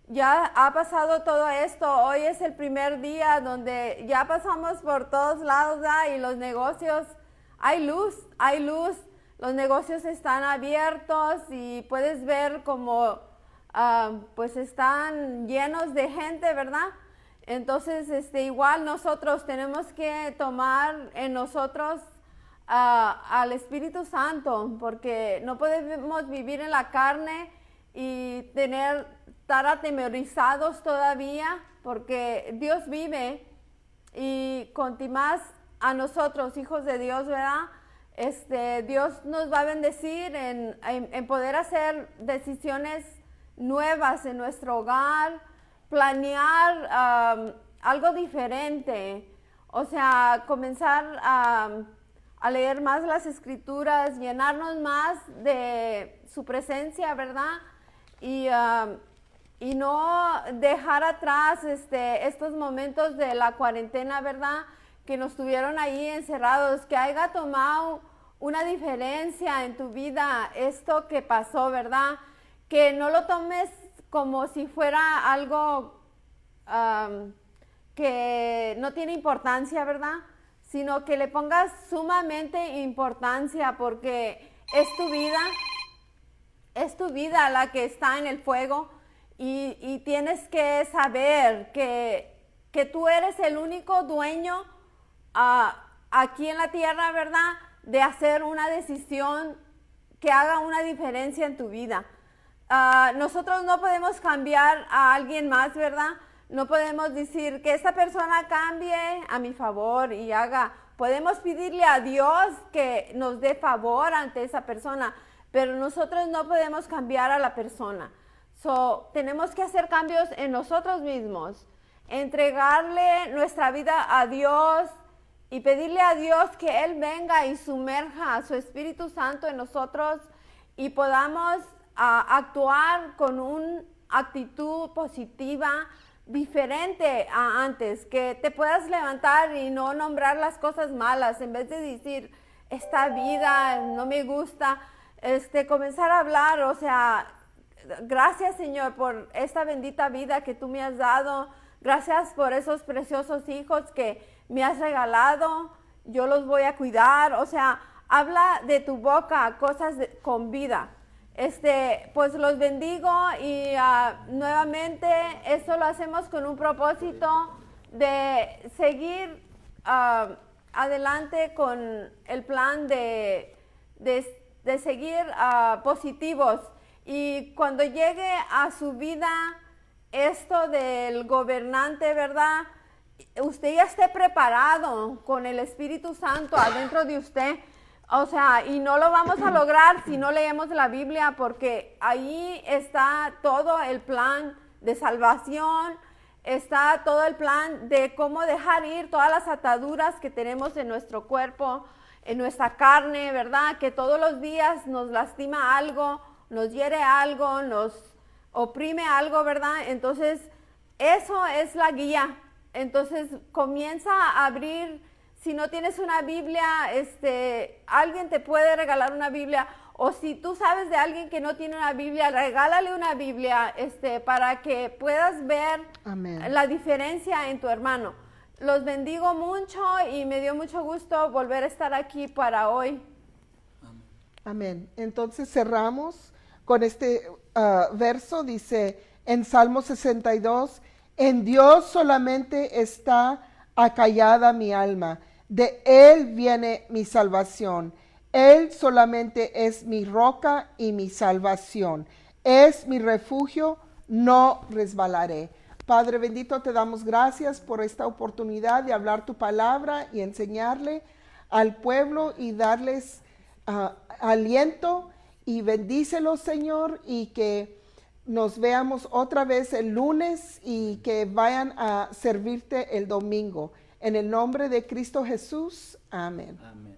ya ha pasado todo esto, hoy es el primer día donde ya pasamos por todos lados, ¿verdad? Y los negocios, hay luz. Los negocios están abiertos y puedes ver como pues están llenos de gente, ¿verdad? Entonces, igual nosotros tenemos que tomar en nosotros al Espíritu Santo, porque no podemos vivir en la carne y estar atemorizados todavía, porque Dios vive, y con más a nosotros, hijos de Dios, ¿verdad? Dios nos va a bendecir en poder hacer decisiones nuevas en nuestro hogar, planear algo diferente, o sea, comenzar a leer más las Escrituras, llenarnos más de su presencia, ¿verdad? Y y no dejar atrás estos momentos de la cuarentena, ¿verdad? Que nos tuvieron ahí encerrados, que haya tomado una diferencia en tu vida esto que pasó, ¿verdad? Que no lo tomes como si fuera algo que no tiene importancia, ¿verdad? Sino que le pongas sumamente importancia, porque es tu vida la que está en el fuego, y tienes que saber que tú eres el único dueño aquí en la tierra, ¿verdad? De hacer una decisión que haga una diferencia en tu vida. Nosotros no podemos cambiar a alguien más, ¿verdad? No podemos decir que esta persona cambie a mi favor y haga. Podemos pedirle a Dios que nos dé favor ante esa persona, pero nosotros no podemos cambiar a la persona. Tenemos que hacer cambios en nosotros mismos, entregarle nuestra vida a Dios y pedirle a Dios que Él venga y sumerja a su Espíritu Santo en nosotros y podamos actuar con una actitud positiva, diferente a antes, que te puedas levantar y no nombrar las cosas malas, en vez de decir, esta vida no me gusta, comenzar a hablar, o sea, gracias Señor por esta bendita vida que tú me has dado, gracias por esos preciosos hijos que me has regalado, yo los voy a cuidar, o sea, habla de tu boca cosas con vida. Pues los bendigo y nuevamente esto lo hacemos con un propósito de seguir adelante con el plan de seguir positivos, y cuando llegue a su vida esto del gobernante, ¿verdad? Usted ya esté preparado con el Espíritu Santo adentro de usted. O sea, y no lo vamos a lograr si no leemos la Biblia, porque ahí está todo el plan de salvación, está todo el plan de cómo dejar ir todas las ataduras que tenemos en nuestro cuerpo, en nuestra carne, ¿verdad? Que todos los días nos lastima algo, nos hiere algo, nos oprime algo, ¿verdad? Entonces, eso es la guía. Entonces, comienza a abrir. Si no tienes una Biblia, alguien te puede regalar una Biblia, o si tú sabes de alguien que no tiene una Biblia, regálale una Biblia, para que puedas ver la diferencia en tu hermano. Los bendigo mucho y me dio mucho gusto volver a estar aquí para hoy. Amén. Entonces cerramos con este verso, dice en Salmo 62, en Dios solamente está acallada mi alma. De Él viene mi salvación. Él solamente es mi roca y mi salvación. Es mi refugio, no resbalaré. Padre bendito, te damos gracias por esta oportunidad de hablar tu palabra y enseñarle al pueblo y darles aliento, y bendícelos, Señor, y que nos veamos otra vez el lunes y que vayan a servirte el domingo. En el nombre de Cristo Jesús. Amén. Amén.